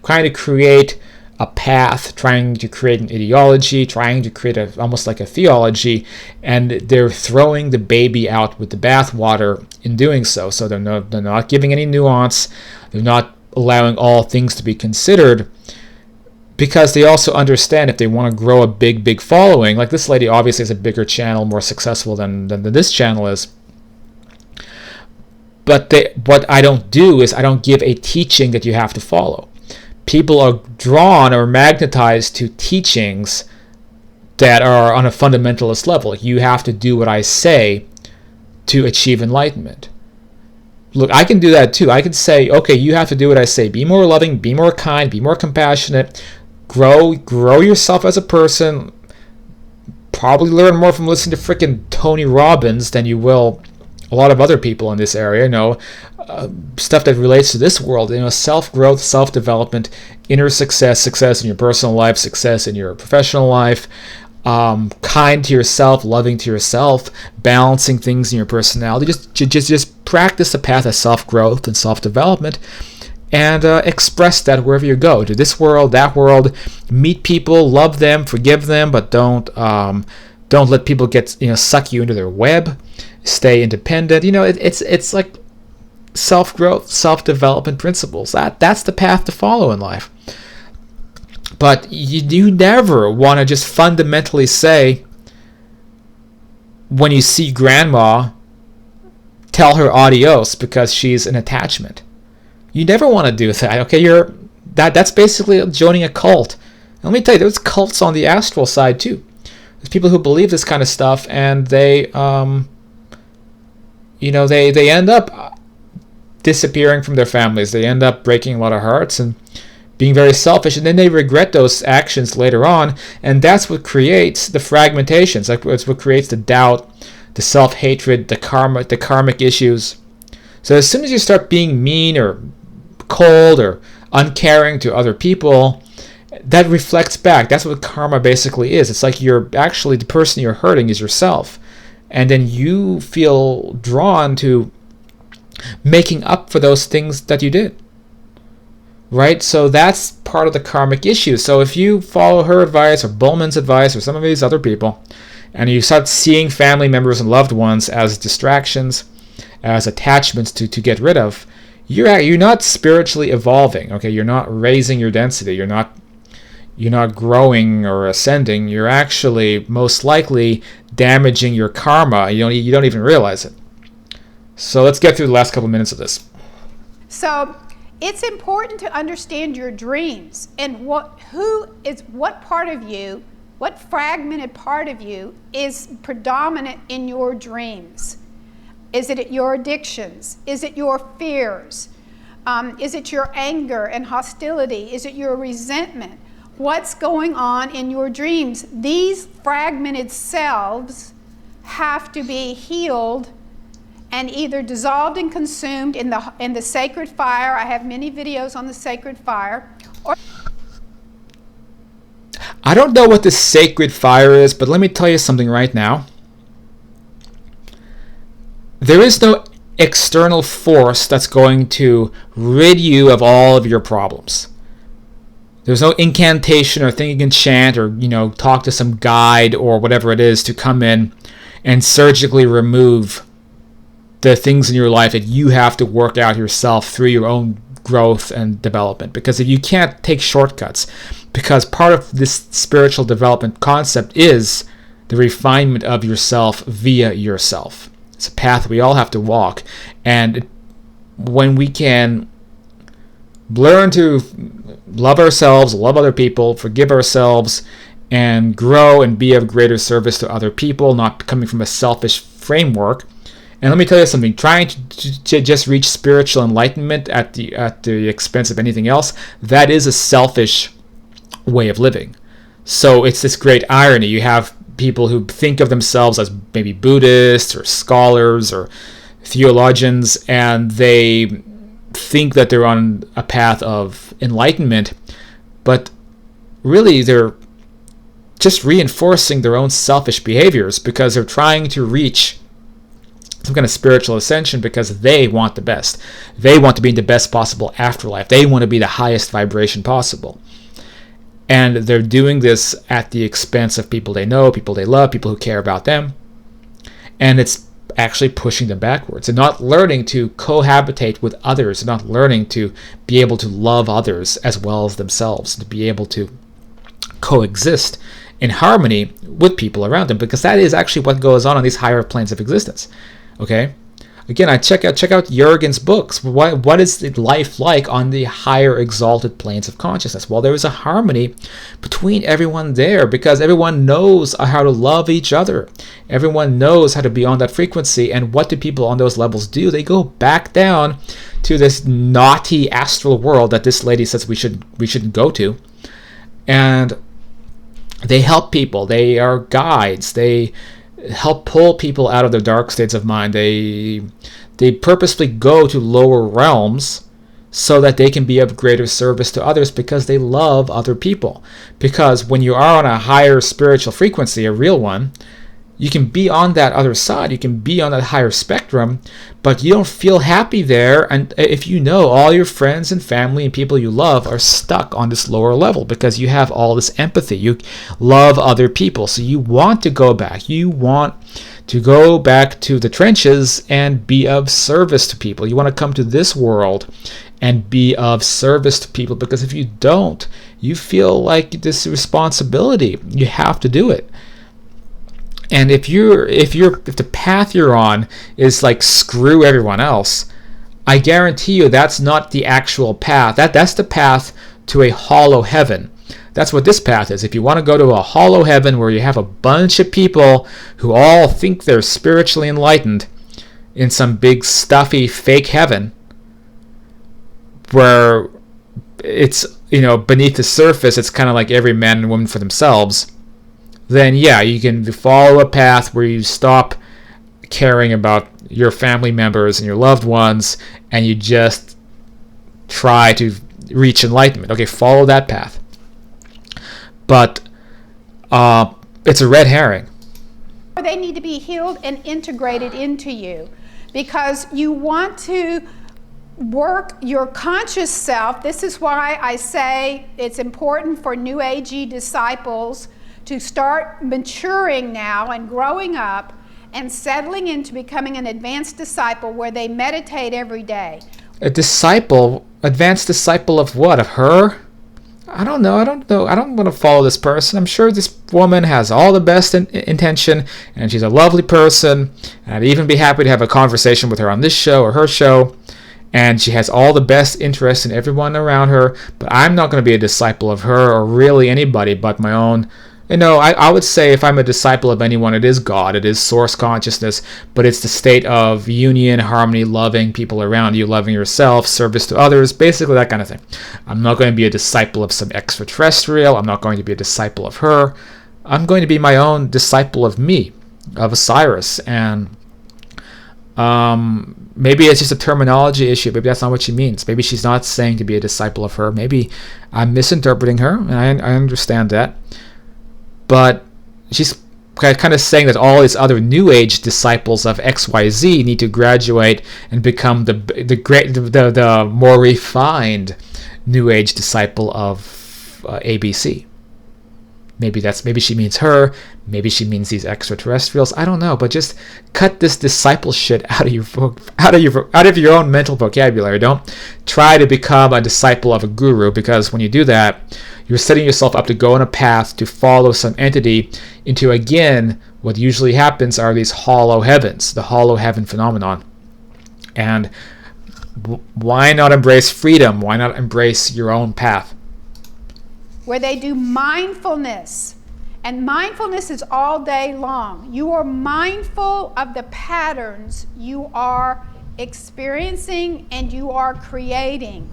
trying to create a path, trying to create an ideology, trying to create almost like a theology, and they're throwing the baby out with the bathwater in doing so. So they're not giving any nuance, they're not allowing all things to be considered, because they also understand if they want to grow a big following, like this lady obviously has a bigger channel, more successful than this channel is. But what I don't do is I don't give a teaching that you have to follow. People are drawn or magnetized to teachings that are on a fundamentalist level. You have to do what I say to achieve enlightenment. Look, I can do that too. I can say, okay, you have to do what I say. Be more loving, be more kind, be more compassionate, grow yourself as a person. Probably learn more from listening to freaking Tony Robbins than you will a lot of other people in this area. Stuff that relates to this world. Self-growth, self-development, inner success in your personal life, success in your professional life. Kind to yourself, loving to yourself, balancing things in your personality. Just practice the path of self-growth and self-development, and express that wherever you go, to this world, that world. Meet people, love them, forgive them, but don't let people suck you into their web. Stay independent. It's like self-growth, self-development principles. That's the path to follow in life. But you never want to just fundamentally say, when you see grandma, tell her adios because she's an attachment. You never want to do that. Okay, that's basically joining a cult. And let me tell you, there's cults on the astral side too. There's people who believe this kind of stuff, and they end up disappearing from their families. They end up breaking a lot of hearts and being very selfish, and then they regret those actions later on, and that's what creates the fragmentations. That's what creates the doubt, the self-hatred, the karmic issues. So as soon as you start being mean or cold or uncaring to other people, that reflects back. That's what karma basically is. It's like the person you're hurting is yourself, and then you feel drawn to making up for those things that you did. Right? So that's part of the karmic issue. So if you follow her advice or Bullman's advice or some of these other people, and you start seeing family members and loved ones as distractions, as attachments to get rid of, you're not spiritually evolving. Okay, you're not raising your density. You're not growing or ascending. You're actually most likely damaging your karma. You don't even realize it. So let's get through the last couple minutes of this. So it's important to understand your dreams and what part of you, what fragmented part of you is predominant in your dreams. Is it your addictions? Is it your fears? Is it your anger and hostility? Is it your resentment? What's going on in your dreams? These fragmented selves have to be healed and either dissolved and consumed in the sacred fire. I have many videos on the sacred fire. Or I don't know what the sacred fire is, but let me tell you something right now. There is no external force that's going to rid you of all of your problems. There's no incantation or thing you can chant or talk to some guide or whatever it is to come in and surgically remove the things in your life that you have to work out yourself through your own growth and development. Because if you can't take shortcuts, because part of this spiritual development concept is the refinement of yourself via yourself. It's a path we all have to walk. And when we can learn to love ourselves, love other people, forgive ourselves, and grow and be of greater service to other people, not coming from a selfish framework. And let me tell you something, trying to just reach spiritual enlightenment at the expense of anything else, that is a selfish way of living. So it's this great irony. You have people who think of themselves as maybe Buddhists or scholars or theologians, and they think that they're on a path of enlightenment, but really they're just reinforcing their own selfish behaviors because they're trying to reach some kind of spiritual ascension because they want the best. They want to be in the best possible afterlife. They want to be the highest vibration possible. And they're doing this at the expense of people they know, people they love, people who care about them. And it's actually pushing them backwards. They're not learning to cohabitate with others. They're not learning to be able to love others as well as themselves, to be able to coexist in harmony with people around them, because that is actually what goes on these higher planes of existence. Okay? Again, I check out Jurgen's books. What is the life like on the higher exalted planes of consciousness? Well, there is a harmony between everyone there because everyone knows how to love each other. Everyone knows how to be on that frequency. And what do people on those levels do? They go back down to this naughty astral world that this lady says we shouldn't go to, and they help people. They are guides. They help pull people out of their dark states of mind. They purposely go to lower realms so that they can be of greater service to others because they love other people. Because when you are on a higher spiritual frequency, a real one, you can be on that other side, you can be on that higher spectrum, but you don't feel happy there. And if you know all your friends and family and people you love are stuck on this lower level because you have all this empathy, you love other people, so you want to go back. You want to go back to the trenches and be of service to people. You want to come to this world and be of service to people, because if you don't, you feel like this responsibility. You have to do it. And if the path you're on is like screw everyone else, I guarantee you that's not the actual path. That's the path to a hollow heaven. That's what this path is. If you want to go to a hollow heaven where you have a bunch of people who all think they're spiritually enlightened in some big stuffy fake heaven where it's, beneath the surface it's kind of like every man and woman for themselves, then yeah, you can follow a path where you stop caring about your family members and your loved ones and you just try to reach enlightenment. Okay, follow that path. But it's a red herring. They need to be healed and integrated into you because you want to work your conscious self. This is why I say it's important for New Agey disciples to start maturing now and growing up and settling into becoming an advanced disciple where they meditate every day. A disciple? Advanced disciple of what? Of her? I don't know. I don't want to follow this person. I'm sure this woman has all the best intention and she's a lovely person. And I'd even be happy to have a conversation with her on this show or her show. And she has all the best interest in everyone around her. But I'm not going to be a disciple of her or really anybody but my own. I would say if I'm a disciple of anyone, it is God, it is source consciousness, but it's the state of union, harmony, loving people around you, loving yourself, service to others, basically that kind of thing. I'm not going to be a disciple of some extraterrestrial. I'm not going to be a disciple of her. I'm going to be my own disciple of me, of Osiris. And maybe it's just a terminology issue. Maybe that's not what she means. Maybe she's not saying to be a disciple of her. Maybe I'm misinterpreting her, and I understand that. But she's kind of saying that all these other New Age disciples of XYZ need to graduate and become the more refined New Age disciple of ABC. Maybe she means her. Maybe she means these extraterrestrials. I don't know. But just cut this disciple shit out of your own mental vocabulary. Don't try to become a disciple of a guru, because when you do that, you're setting yourself up to go on a path to follow some entity into, again, what usually happens are these hollow heavens, the hollow heaven phenomenon. And why not embrace freedom? Why not embrace your own path? Where they do mindfulness. And mindfulness is all day long. You are mindful of the patterns you are experiencing and you are creating.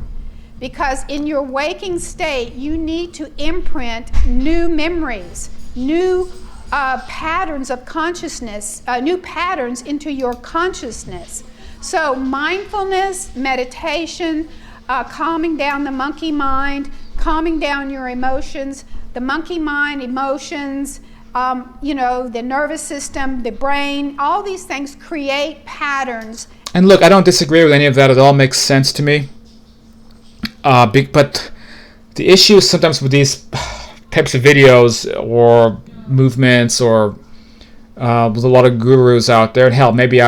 Because in your waking state, you need to imprint new memories, new patterns of consciousness, new patterns into your consciousness. So mindfulness, meditation, calming down the monkey mind, calming down your emotions, the monkey mind, emotions, the nervous system, the brain, all these things create patterns. And look, I don't disagree with any of that. It all makes sense to me. But the issue sometimes with these types of videos or movements or with a lot of gurus out there, and hell, maybe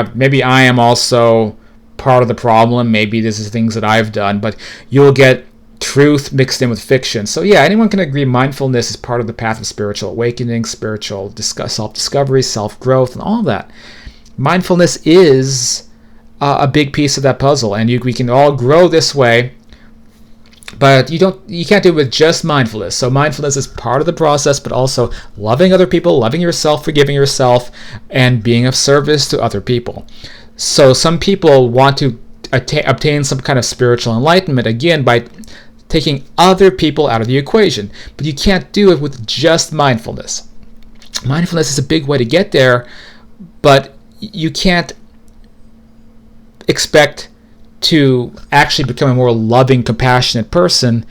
I am also part of the problem. Maybe this is things that I've done, but you'll get truth mixed in with fiction. So yeah, anyone can agree mindfulness is part of the path of spiritual awakening, spiritual self-discovery, self-growth, and all that. Mindfulness is a big piece of that puzzle, and we can all grow this way. But you can't do it with just mindfulness. So mindfulness is part of the process, but also loving other people, loving yourself, forgiving yourself, and being of service to other people. So some people want to obtain some kind of spiritual enlightenment, again, by taking other people out of the equation. But you can't do it with just mindfulness. Mindfulness is a big way to get there, but you can't expect to actually become a more loving, compassionate person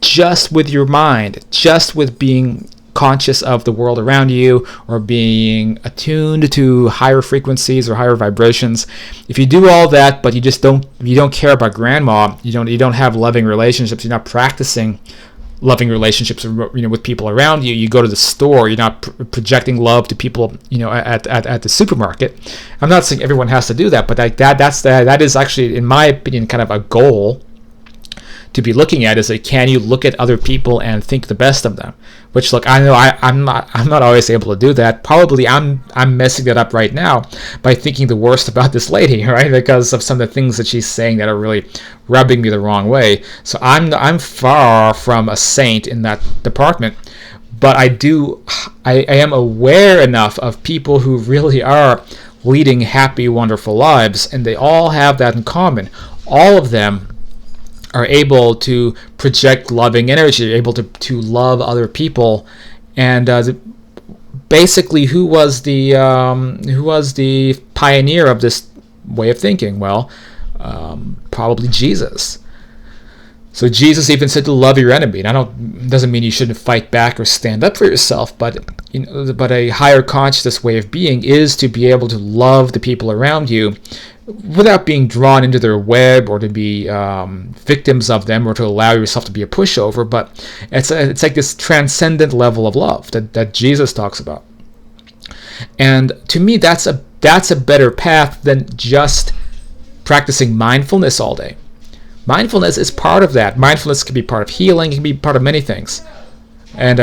just with your mind, just with being conscious of the world around you, or being attuned to higher frequencies or higher vibrations. If you do all that, but you don't care about grandma, you don't have loving relationships, you're not practicing loving relationships, with people around you. You go to the store, you're not projecting love to people, at the supermarket. I'm not saying everyone has to do that, but that is actually, in my opinion, kind of a goal to be looking at, is that can you look at other people and think the best of them? Which, look, I know I'm not always able to do that. Probably I'm messing that up right now by thinking the worst about this lady, right? Because of some of the things that she's saying that are really rubbing me the wrong way. So I'm far from a saint in that department. But I am aware enough of people who really are leading happy, wonderful lives, and they all have that in common. All of them are able to project loving energy, able to love other people. And basically, who was the pioneer of this way of thinking? Well, probably Jesus. So Jesus even said to love your enemy. And doesn't mean you shouldn't fight back or stand up for yourself, but a higher consciousness way of being is to be able to love the people around you without being drawn into their web, or to be victims of them, or to allow yourself to be a pushover. But it's like this transcendent level of love that Jesus talks about. And to me, that's a better path than just practicing mindfulness all day. Mindfulness is part of that. Mindfulness can be part of healing. It can be part of many things. And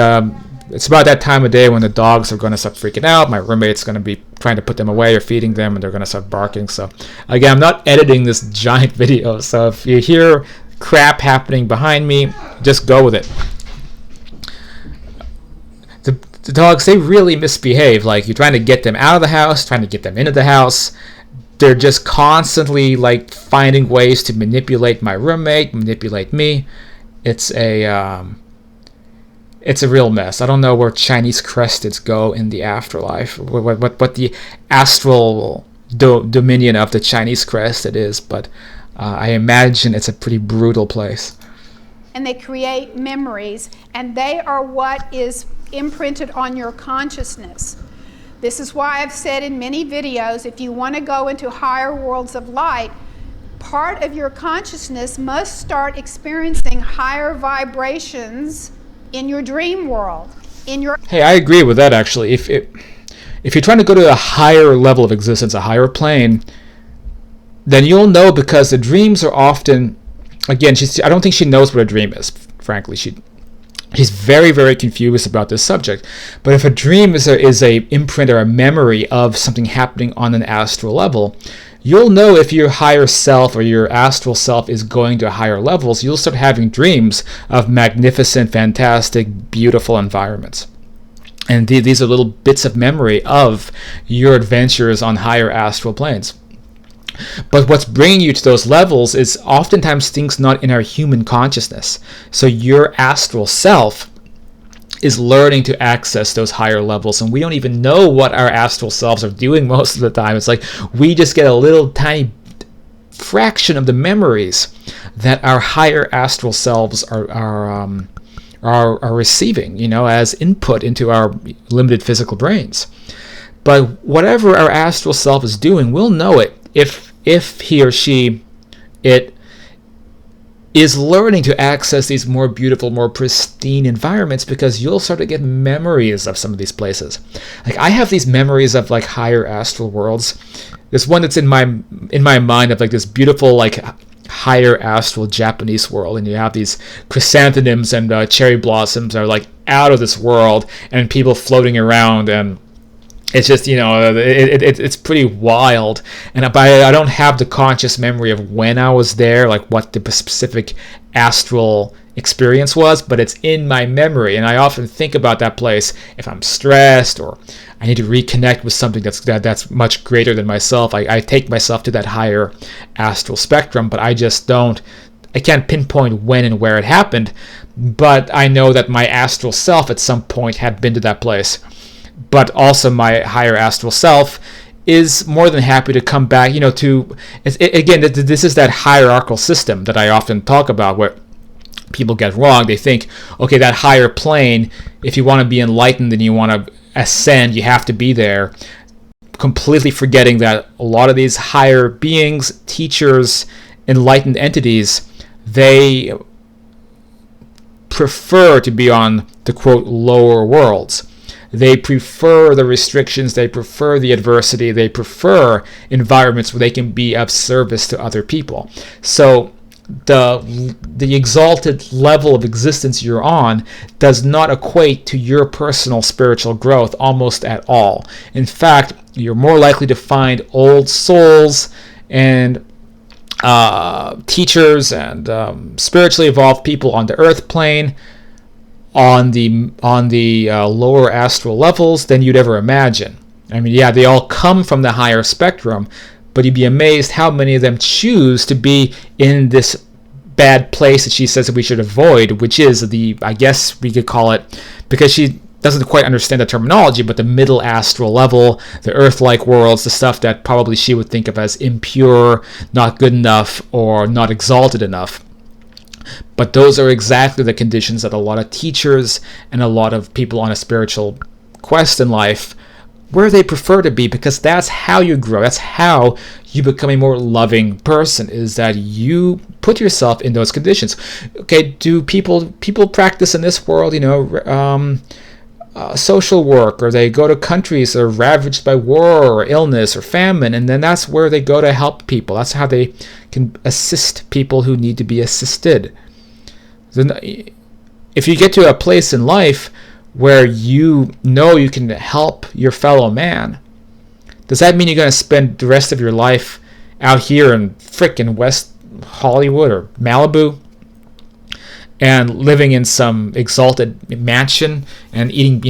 it's about that time of day when the dogs are going to start freaking out. My roommate's going to be trying to put them away or feeding them, and they're going to start barking. So again, I'm not editing this giant video. So if you hear crap happening behind me, just go with it. The dogs, they really misbehave. Like, you're trying to get them out of the house, trying to get them into the house. They're just constantly finding ways to manipulate my roommate, manipulate me. It's a real mess. I don't know where Chinese cresteds go in the afterlife, what the astral dominion of the Chinese crested is, but I imagine it's a pretty brutal place. And they create memories, and they are what is imprinted on your consciousness. This is why I've said in many videos, if you want to go into higher worlds of light, part of your consciousness must start experiencing higher vibrations in your dream world. Hey, I agree with that, actually. If you're trying to go to a higher level of existence, a higher plane, then you'll know, because the dreams are often, again, I don't think she knows what a dream is, frankly. She's very, very confused about this subject. But if a dream is a imprint or a memory of something happening on an astral level, you'll know if your higher self or your astral self is going to higher levels. You'll start having dreams of magnificent, fantastic, beautiful environments. And these are little bits of memory of your adventures on higher astral planes. But what's bringing you to those levels is oftentimes things not in our human consciousness. So your astral self is learning to access those higher levels, and we don't even know what our astral selves are doing most of the time. It's like we just get a little tiny fraction of the memories that our higher astral selves are receiving, as input into our limited physical brains. But whatever our astral self is doing, we'll know it if he or she is learning to access these more beautiful, more pristine environments, because you'll start to get memories of some of these places. Like, I have these memories of higher astral worlds. There's one that's in my mind of this beautiful higher astral Japanese world, and you have these chrysanthemums and cherry blossoms are out of this world, and people floating around, and it's just, it's pretty wild. And I don't have the conscious memory of when I was there, like what the specific astral experience was, but it's in my memory, and I often think about that place if I'm stressed or I need to reconnect with something that's much greater than myself. I take myself to that higher astral spectrum, but I can't pinpoint when and where it happened, but I know that my astral self at some point had been to that place. But also my higher astral self is more than happy to come back, again, this is that hierarchical system that I often talk about, where people get wrong. They think, okay, that higher plane, if you want to be enlightened and you want to ascend, you have to be there, completely forgetting that a lot of these higher beings, teachers, enlightened entities, they prefer to be on the quote lower worlds. They prefer the restrictions, they prefer the adversity, they prefer environments where they can be of service to other people. So the exalted level of existence you're on does not equate to your personal spiritual growth almost at all. In fact, you're more likely to find old souls and teachers and spiritually evolved people on the earth plane, on the lower astral levels than you'd ever imagine. I mean, yeah, they all come from the higher spectrum, but you'd be amazed how many of them choose to be in this bad place that she says that we should avoid, which is I guess we could call it, because she doesn't quite understand the terminology, but the middle astral level, the earth-like worlds, the stuff that probably she would think of as impure, not good enough, or not exalted enough. But those are exactly the conditions that a lot of teachers and a lot of people on a spiritual quest in life, where they prefer to be, because that's how you grow. That's how you become a more loving person, is that you put yourself in those conditions. Okay, do people practice in this world, social work, or they go to countries that are ravaged by war or illness or famine, and then that's where they go to help people. That's how they can assist people who need to be assisted. Then, if you get to a place in life where you know you can help your fellow man, does that mean you're going to spend the rest of your life out here in frickin' West Hollywood or Malibu and living in some exalted mansion and eating,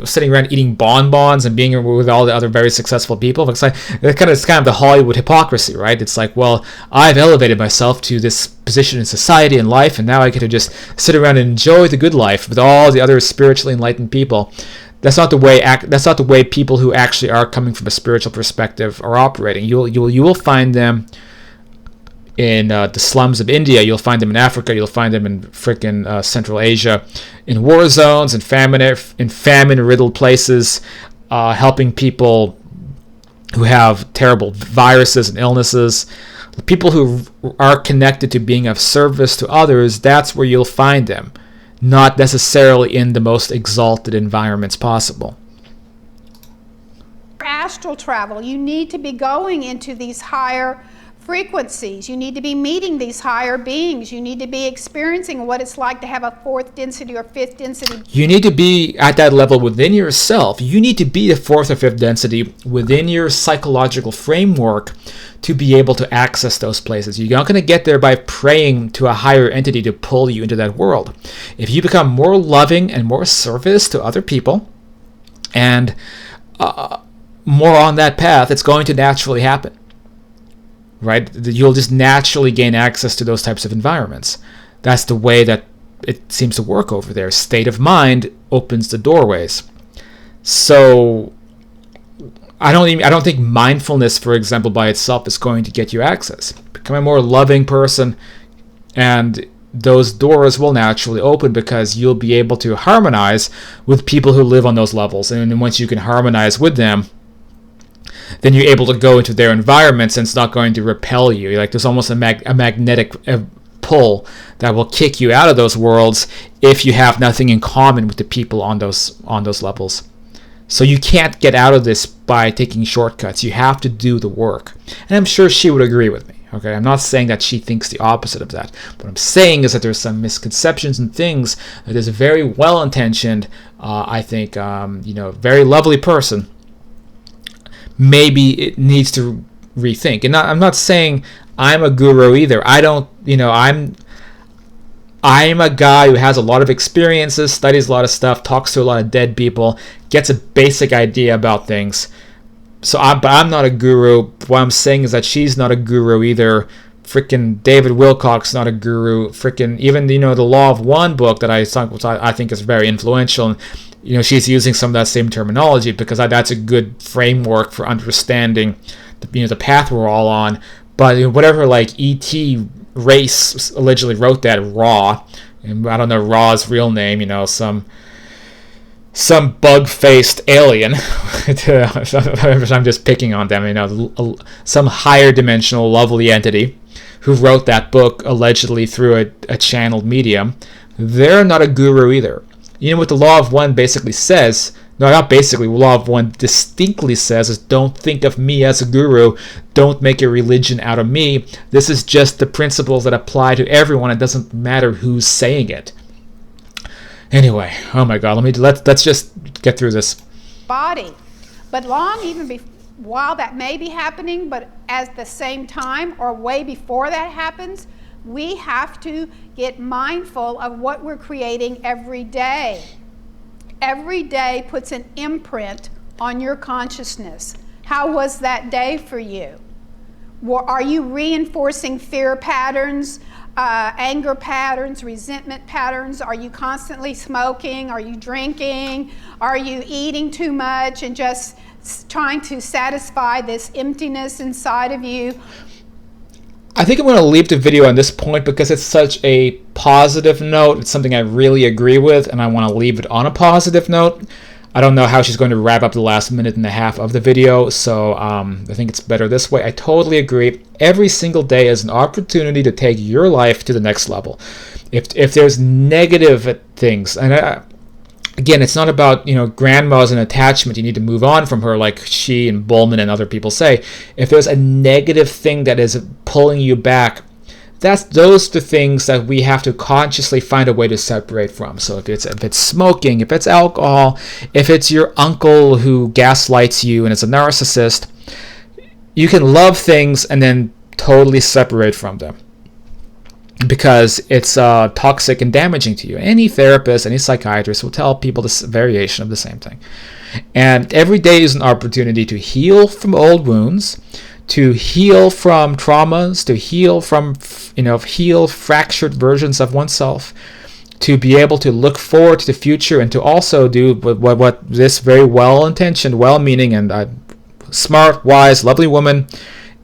sitting around eating bonbons and being with all the other very successful people? It's kind of the Hollywood hypocrisy, right? It's like, well, I've elevated myself to this position in society and life, and now I get to just sit around and enjoy the good life with all the other spiritually enlightened people. That's not the way people who actually are coming from a spiritual perspective are operating. You will find them in the slums of India. You'll find them in Africa. You'll find them in frickin' Central Asia, in war zones, in famine-riddled places, helping people who have terrible viruses and illnesses. The people who are connected to being of service to others, that's where you'll find them, not necessarily in the most exalted environments possible. Astral travel, you need to be going into these higher frequencies. You need to be meeting these higher beings. You need to be experiencing what it's like to have a fourth density or fifth density. You need to be at that level within yourself. You need to be a fourth or fifth density within your psychological framework to be able to access those places. You're not going to get there by praying to a higher entity to pull you into that world. If you become more loving and more service to other people and more on that path, it's going to naturally happen. Right? You'll just naturally gain access to those types of environments. That's the way that it seems to work over there. State of mind opens the doorways. So I don't think mindfulness, for example, by itself is going to get you access. Become a more loving person, and those doors will naturally open because you'll be able to harmonize with people who live on those levels. And then once you can harmonize with them, then you're able to go into their environments and it's not going to repel you. Like there's almost a magnetic pull that will kick you out of those worlds if you have nothing in common with the people on those levels. So you can't get out of this by taking shortcuts. You have to do the work. And I'm sure she would agree with me. Okay, I'm not saying that she thinks the opposite of that. What I'm saying is that there's some misconceptions and things that is a very well-intentioned, I think, very lovely person maybe it needs to rethink. And I'm not saying I'm a guru either. I don't, I'm a guy who has a lot of experiences, studies a lot of stuff, talks to a lot of dead people, gets a basic idea about things. But I'm not a guru. What I'm saying is that she's not a guru either. Freaking David Wilcock's not a guru. Freaking even the Law of One book that I think is very influential. And, she's using some of that same terminology because that's a good framework for understanding the path we're all on. But whatever, like E.T. Race allegedly wrote that Raw, and I don't know Raw's real name, some bug-faced alien. I'm just picking on them, some higher dimensional lovely entity who wrote that book allegedly through a channeled medium. They're not a guru either. What the Law of One basically says, no, not basically, Law of One distinctly says is don't think of me as a guru, don't make a religion out of me. This is just the principles that apply to everyone. It doesn't matter who's saying it. Anyway, oh my God, let's just get through this. Body. But while that may be happening, but at the same time or way before that happens, we have to get mindful of what we're creating every day. Every day puts an imprint on your consciousness. How was that day for you? Are you reinforcing fear patterns, anger patterns, resentment patterns? Are you constantly smoking? Are you drinking? Are you eating too much and just trying to satisfy this emptiness inside of you? I think I'm going to leave the video on this point because it's such a positive note. It's something I really agree with, and I want to leave it on a positive note. I don't know how she's going to wrap up the last minute and a half of the video, so I think it's better this way. I totally agree. Every single day is an opportunity to take your life to the next level. If there's negative things, and again, it's not about, grandma's an attachment. You need to move on from her like she and Bullman and other people say. If there's a negative thing that is pulling you back, those are the things that we have to consciously find a way to separate from. So if it's smoking, if it's alcohol, if it's your uncle who gaslights you and is a narcissist, you can love things and then totally separate from them, because it's toxic and damaging to you. Any therapist, any psychiatrist will tell people this variation of the same thing. And every day is an opportunity to heal from old wounds, to heal from traumas, to heal from, heal fractured versions of oneself, to be able to look forward to the future, and to also do what this very well-intentioned, well-meaning, and smart, wise, lovely woman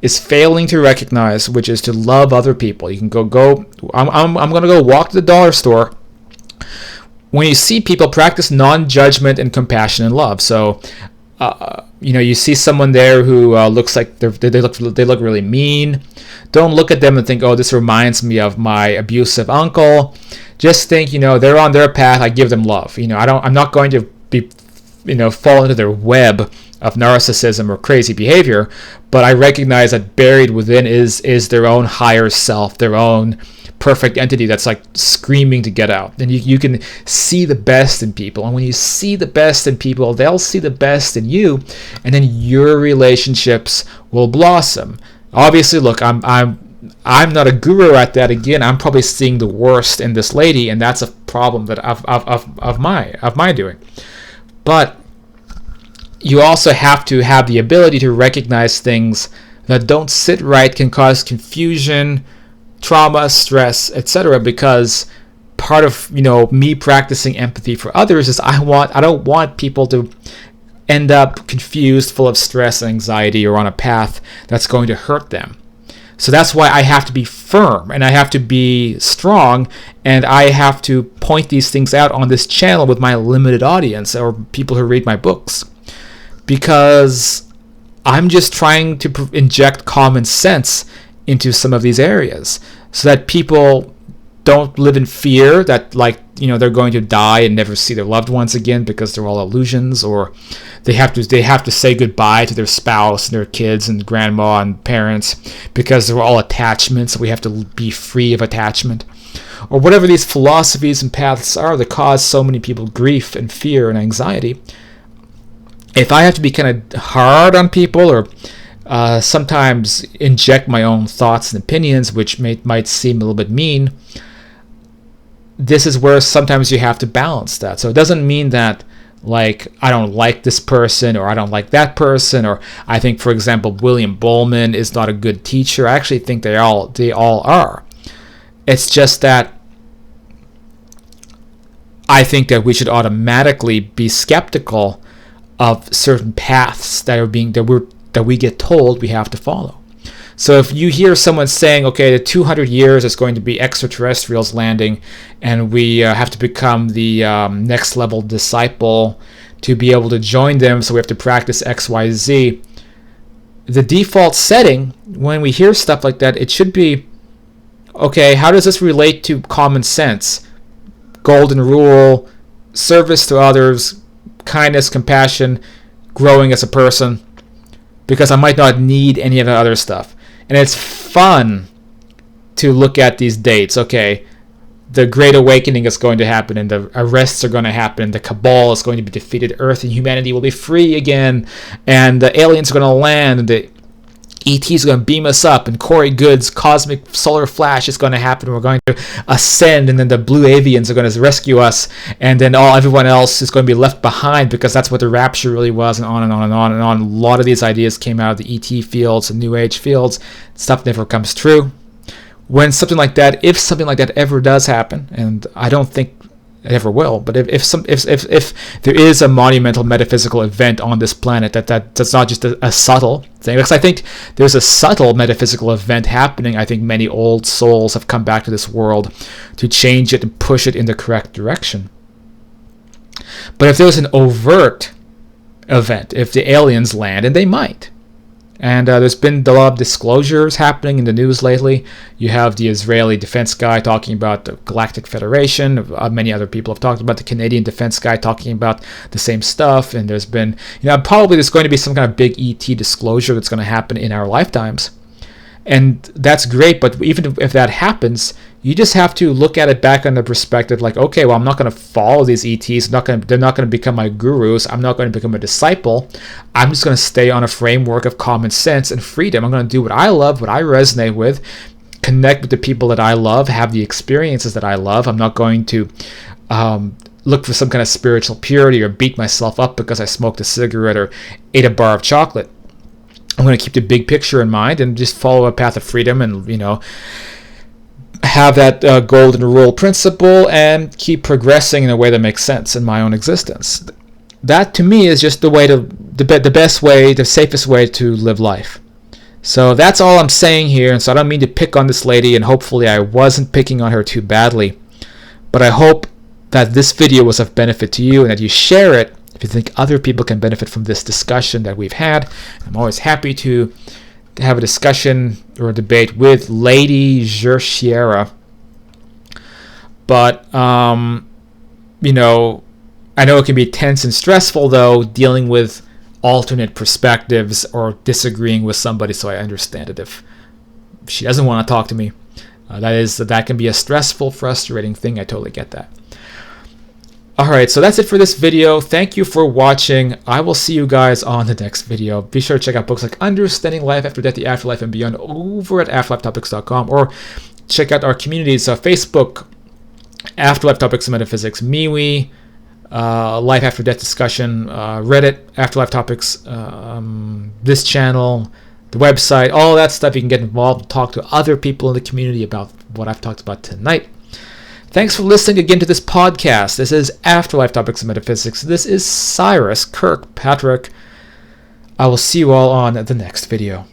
is failing to recognize, which is to love other people. You can go. I'm going to go walk to the dollar store. When you see people, practice non-judgment and compassion and love. So, you see someone there who looks like they look really mean. Don't look at them and think, oh, this reminds me of my abusive uncle. Just think, they're on their path. I give them love. I'm not going to be, fall into their web of narcissism or crazy behavior, but I recognize that buried within is their own higher self, their own perfect entity that's like screaming to get out. And you can see the best in people, and when you see the best in people, they'll see the best in you, and then your relationships will blossom. Obviously, look, I'm not a guru at that. Again, I'm probably seeing the worst in this lady, and that's a problem that of my doing. But you also have to have the ability to recognize things that don't sit right, can cause confusion, trauma, stress, etc. Because part of me practicing empathy for others is I don't want people to end up confused, full of stress and anxiety, or on a path that's going to hurt them. So that's why I have to be firm, and I have to be strong, and I have to point these things out on this channel with my limited audience or people who read my books, because I'm just trying to inject common sense into some of these areas so that people don't live in fear that they're going to die and never see their loved ones again because they're all illusions, or they have to say goodbye to their spouse and their kids and grandma and parents because they're all attachments, so we have to be free of attachment, or whatever these philosophies and paths are that cause so many people grief and fear and anxiety. if I have to be kind of hard on people, or sometimes inject my own thoughts and opinions, which might seem a little bit mean, this is where sometimes you have to balance that. So it doesn't mean that, like, I don't like this person or I don't like that person, or I think, for example, William Bowman is not a good teacher. I actually think they all are. It's just that I think that we should automatically be skeptical of certain paths that we get told we have to follow. So if you hear someone saying, okay, the 200 years is going to be extraterrestrials landing, and we have to become the next level disciple to be able to join them, so we have to practice XYZ, the default setting when we hear stuff like that, it should be, okay, how does this relate to common sense? Golden rule, service to others, kindness, compassion, growing as a person, because I might not need any of the other stuff. And it's fun to look at these dates. Okay, the Great Awakening is going to happen, and the arrests are going to happen, and the Cabal is going to be defeated, Earth and humanity will be free again, and the aliens are going to land, and the ET is going to beam us up, and Corey Good's cosmic solar flash is going to happen. We're going to ascend, and then the blue avians are going to rescue us, and then everyone else is going to be left behind, because that's what the rapture really was, and on and on and on and on. A lot of these ideas came out of the ET fields and New Age fields. Stuff never comes true. When something like that, if something like that ever does happen, and I don't think it ever will, but if there is a monumental metaphysical event on this planet that's not just a subtle thing, because I think there's a subtle metaphysical event happening. I think many old souls have come back to this world to change it and push it in the correct direction. But if there's an overt event, if the aliens land, and they might, and there's been a lot of disclosures happening in the news lately. You have the Israeli defense guy talking about the Galactic Federation. Many other people have talked about the Canadian defense guy talking about the same stuff. And there's been, probably there's going to be some kind of big ET disclosure that's going to happen in our lifetimes. And that's great, but even if that happens, you just have to look at it back on the perspective like, okay, well, I'm not going to follow these ETs. They're not going to become my gurus. I'm not going to become a disciple. I'm just going to stay on a framework of common sense and freedom. I'm going to do what I love, what I resonate with, connect with the people that I love, have the experiences that I love. I'm not going to look for some kind of spiritual purity or beat myself up because I smoked a cigarette or ate a bar of chocolate. I'm going to keep the big picture in mind and just follow a path of freedom and, have that golden rule principle and keep progressing in a way that makes sense in my own existence. That, to me, is just the best way, the safest way to live life. So that's all I'm saying here. And so I don't mean to pick on this lady, and hopefully I wasn't picking on her too badly. But I hope that this video was of benefit to you and that you share it if you think other people can benefit from this discussion that we've had. I'm always happy to have a discussion or a debate with Lady Jhershierra. But, I know it can be tense and stressful, though, dealing with alternate perspectives or disagreeing with somebody, so I understand it if she doesn't want to talk to me. That can be a stressful, frustrating thing. I totally get that. Alright, so that's it for this video. Thank you for watching. I will see you guys on the next video. Be sure to check out books like Understanding Life After Death, The Afterlife, and Beyond over at afterlifetopics.com, or check out our communities, Facebook, Afterlife Topics and Metaphysics, MeWe, Life After Death Discussion, Reddit, Afterlife Topics, this channel, the website, all that stuff. You can get involved, talk to other people in the community about what I've talked about tonight. Thanks for listening again to this podcast. This is Afterlife Topics and Metaphysics. This is Cyrus Kirkpatrick. I will see you all on the next video.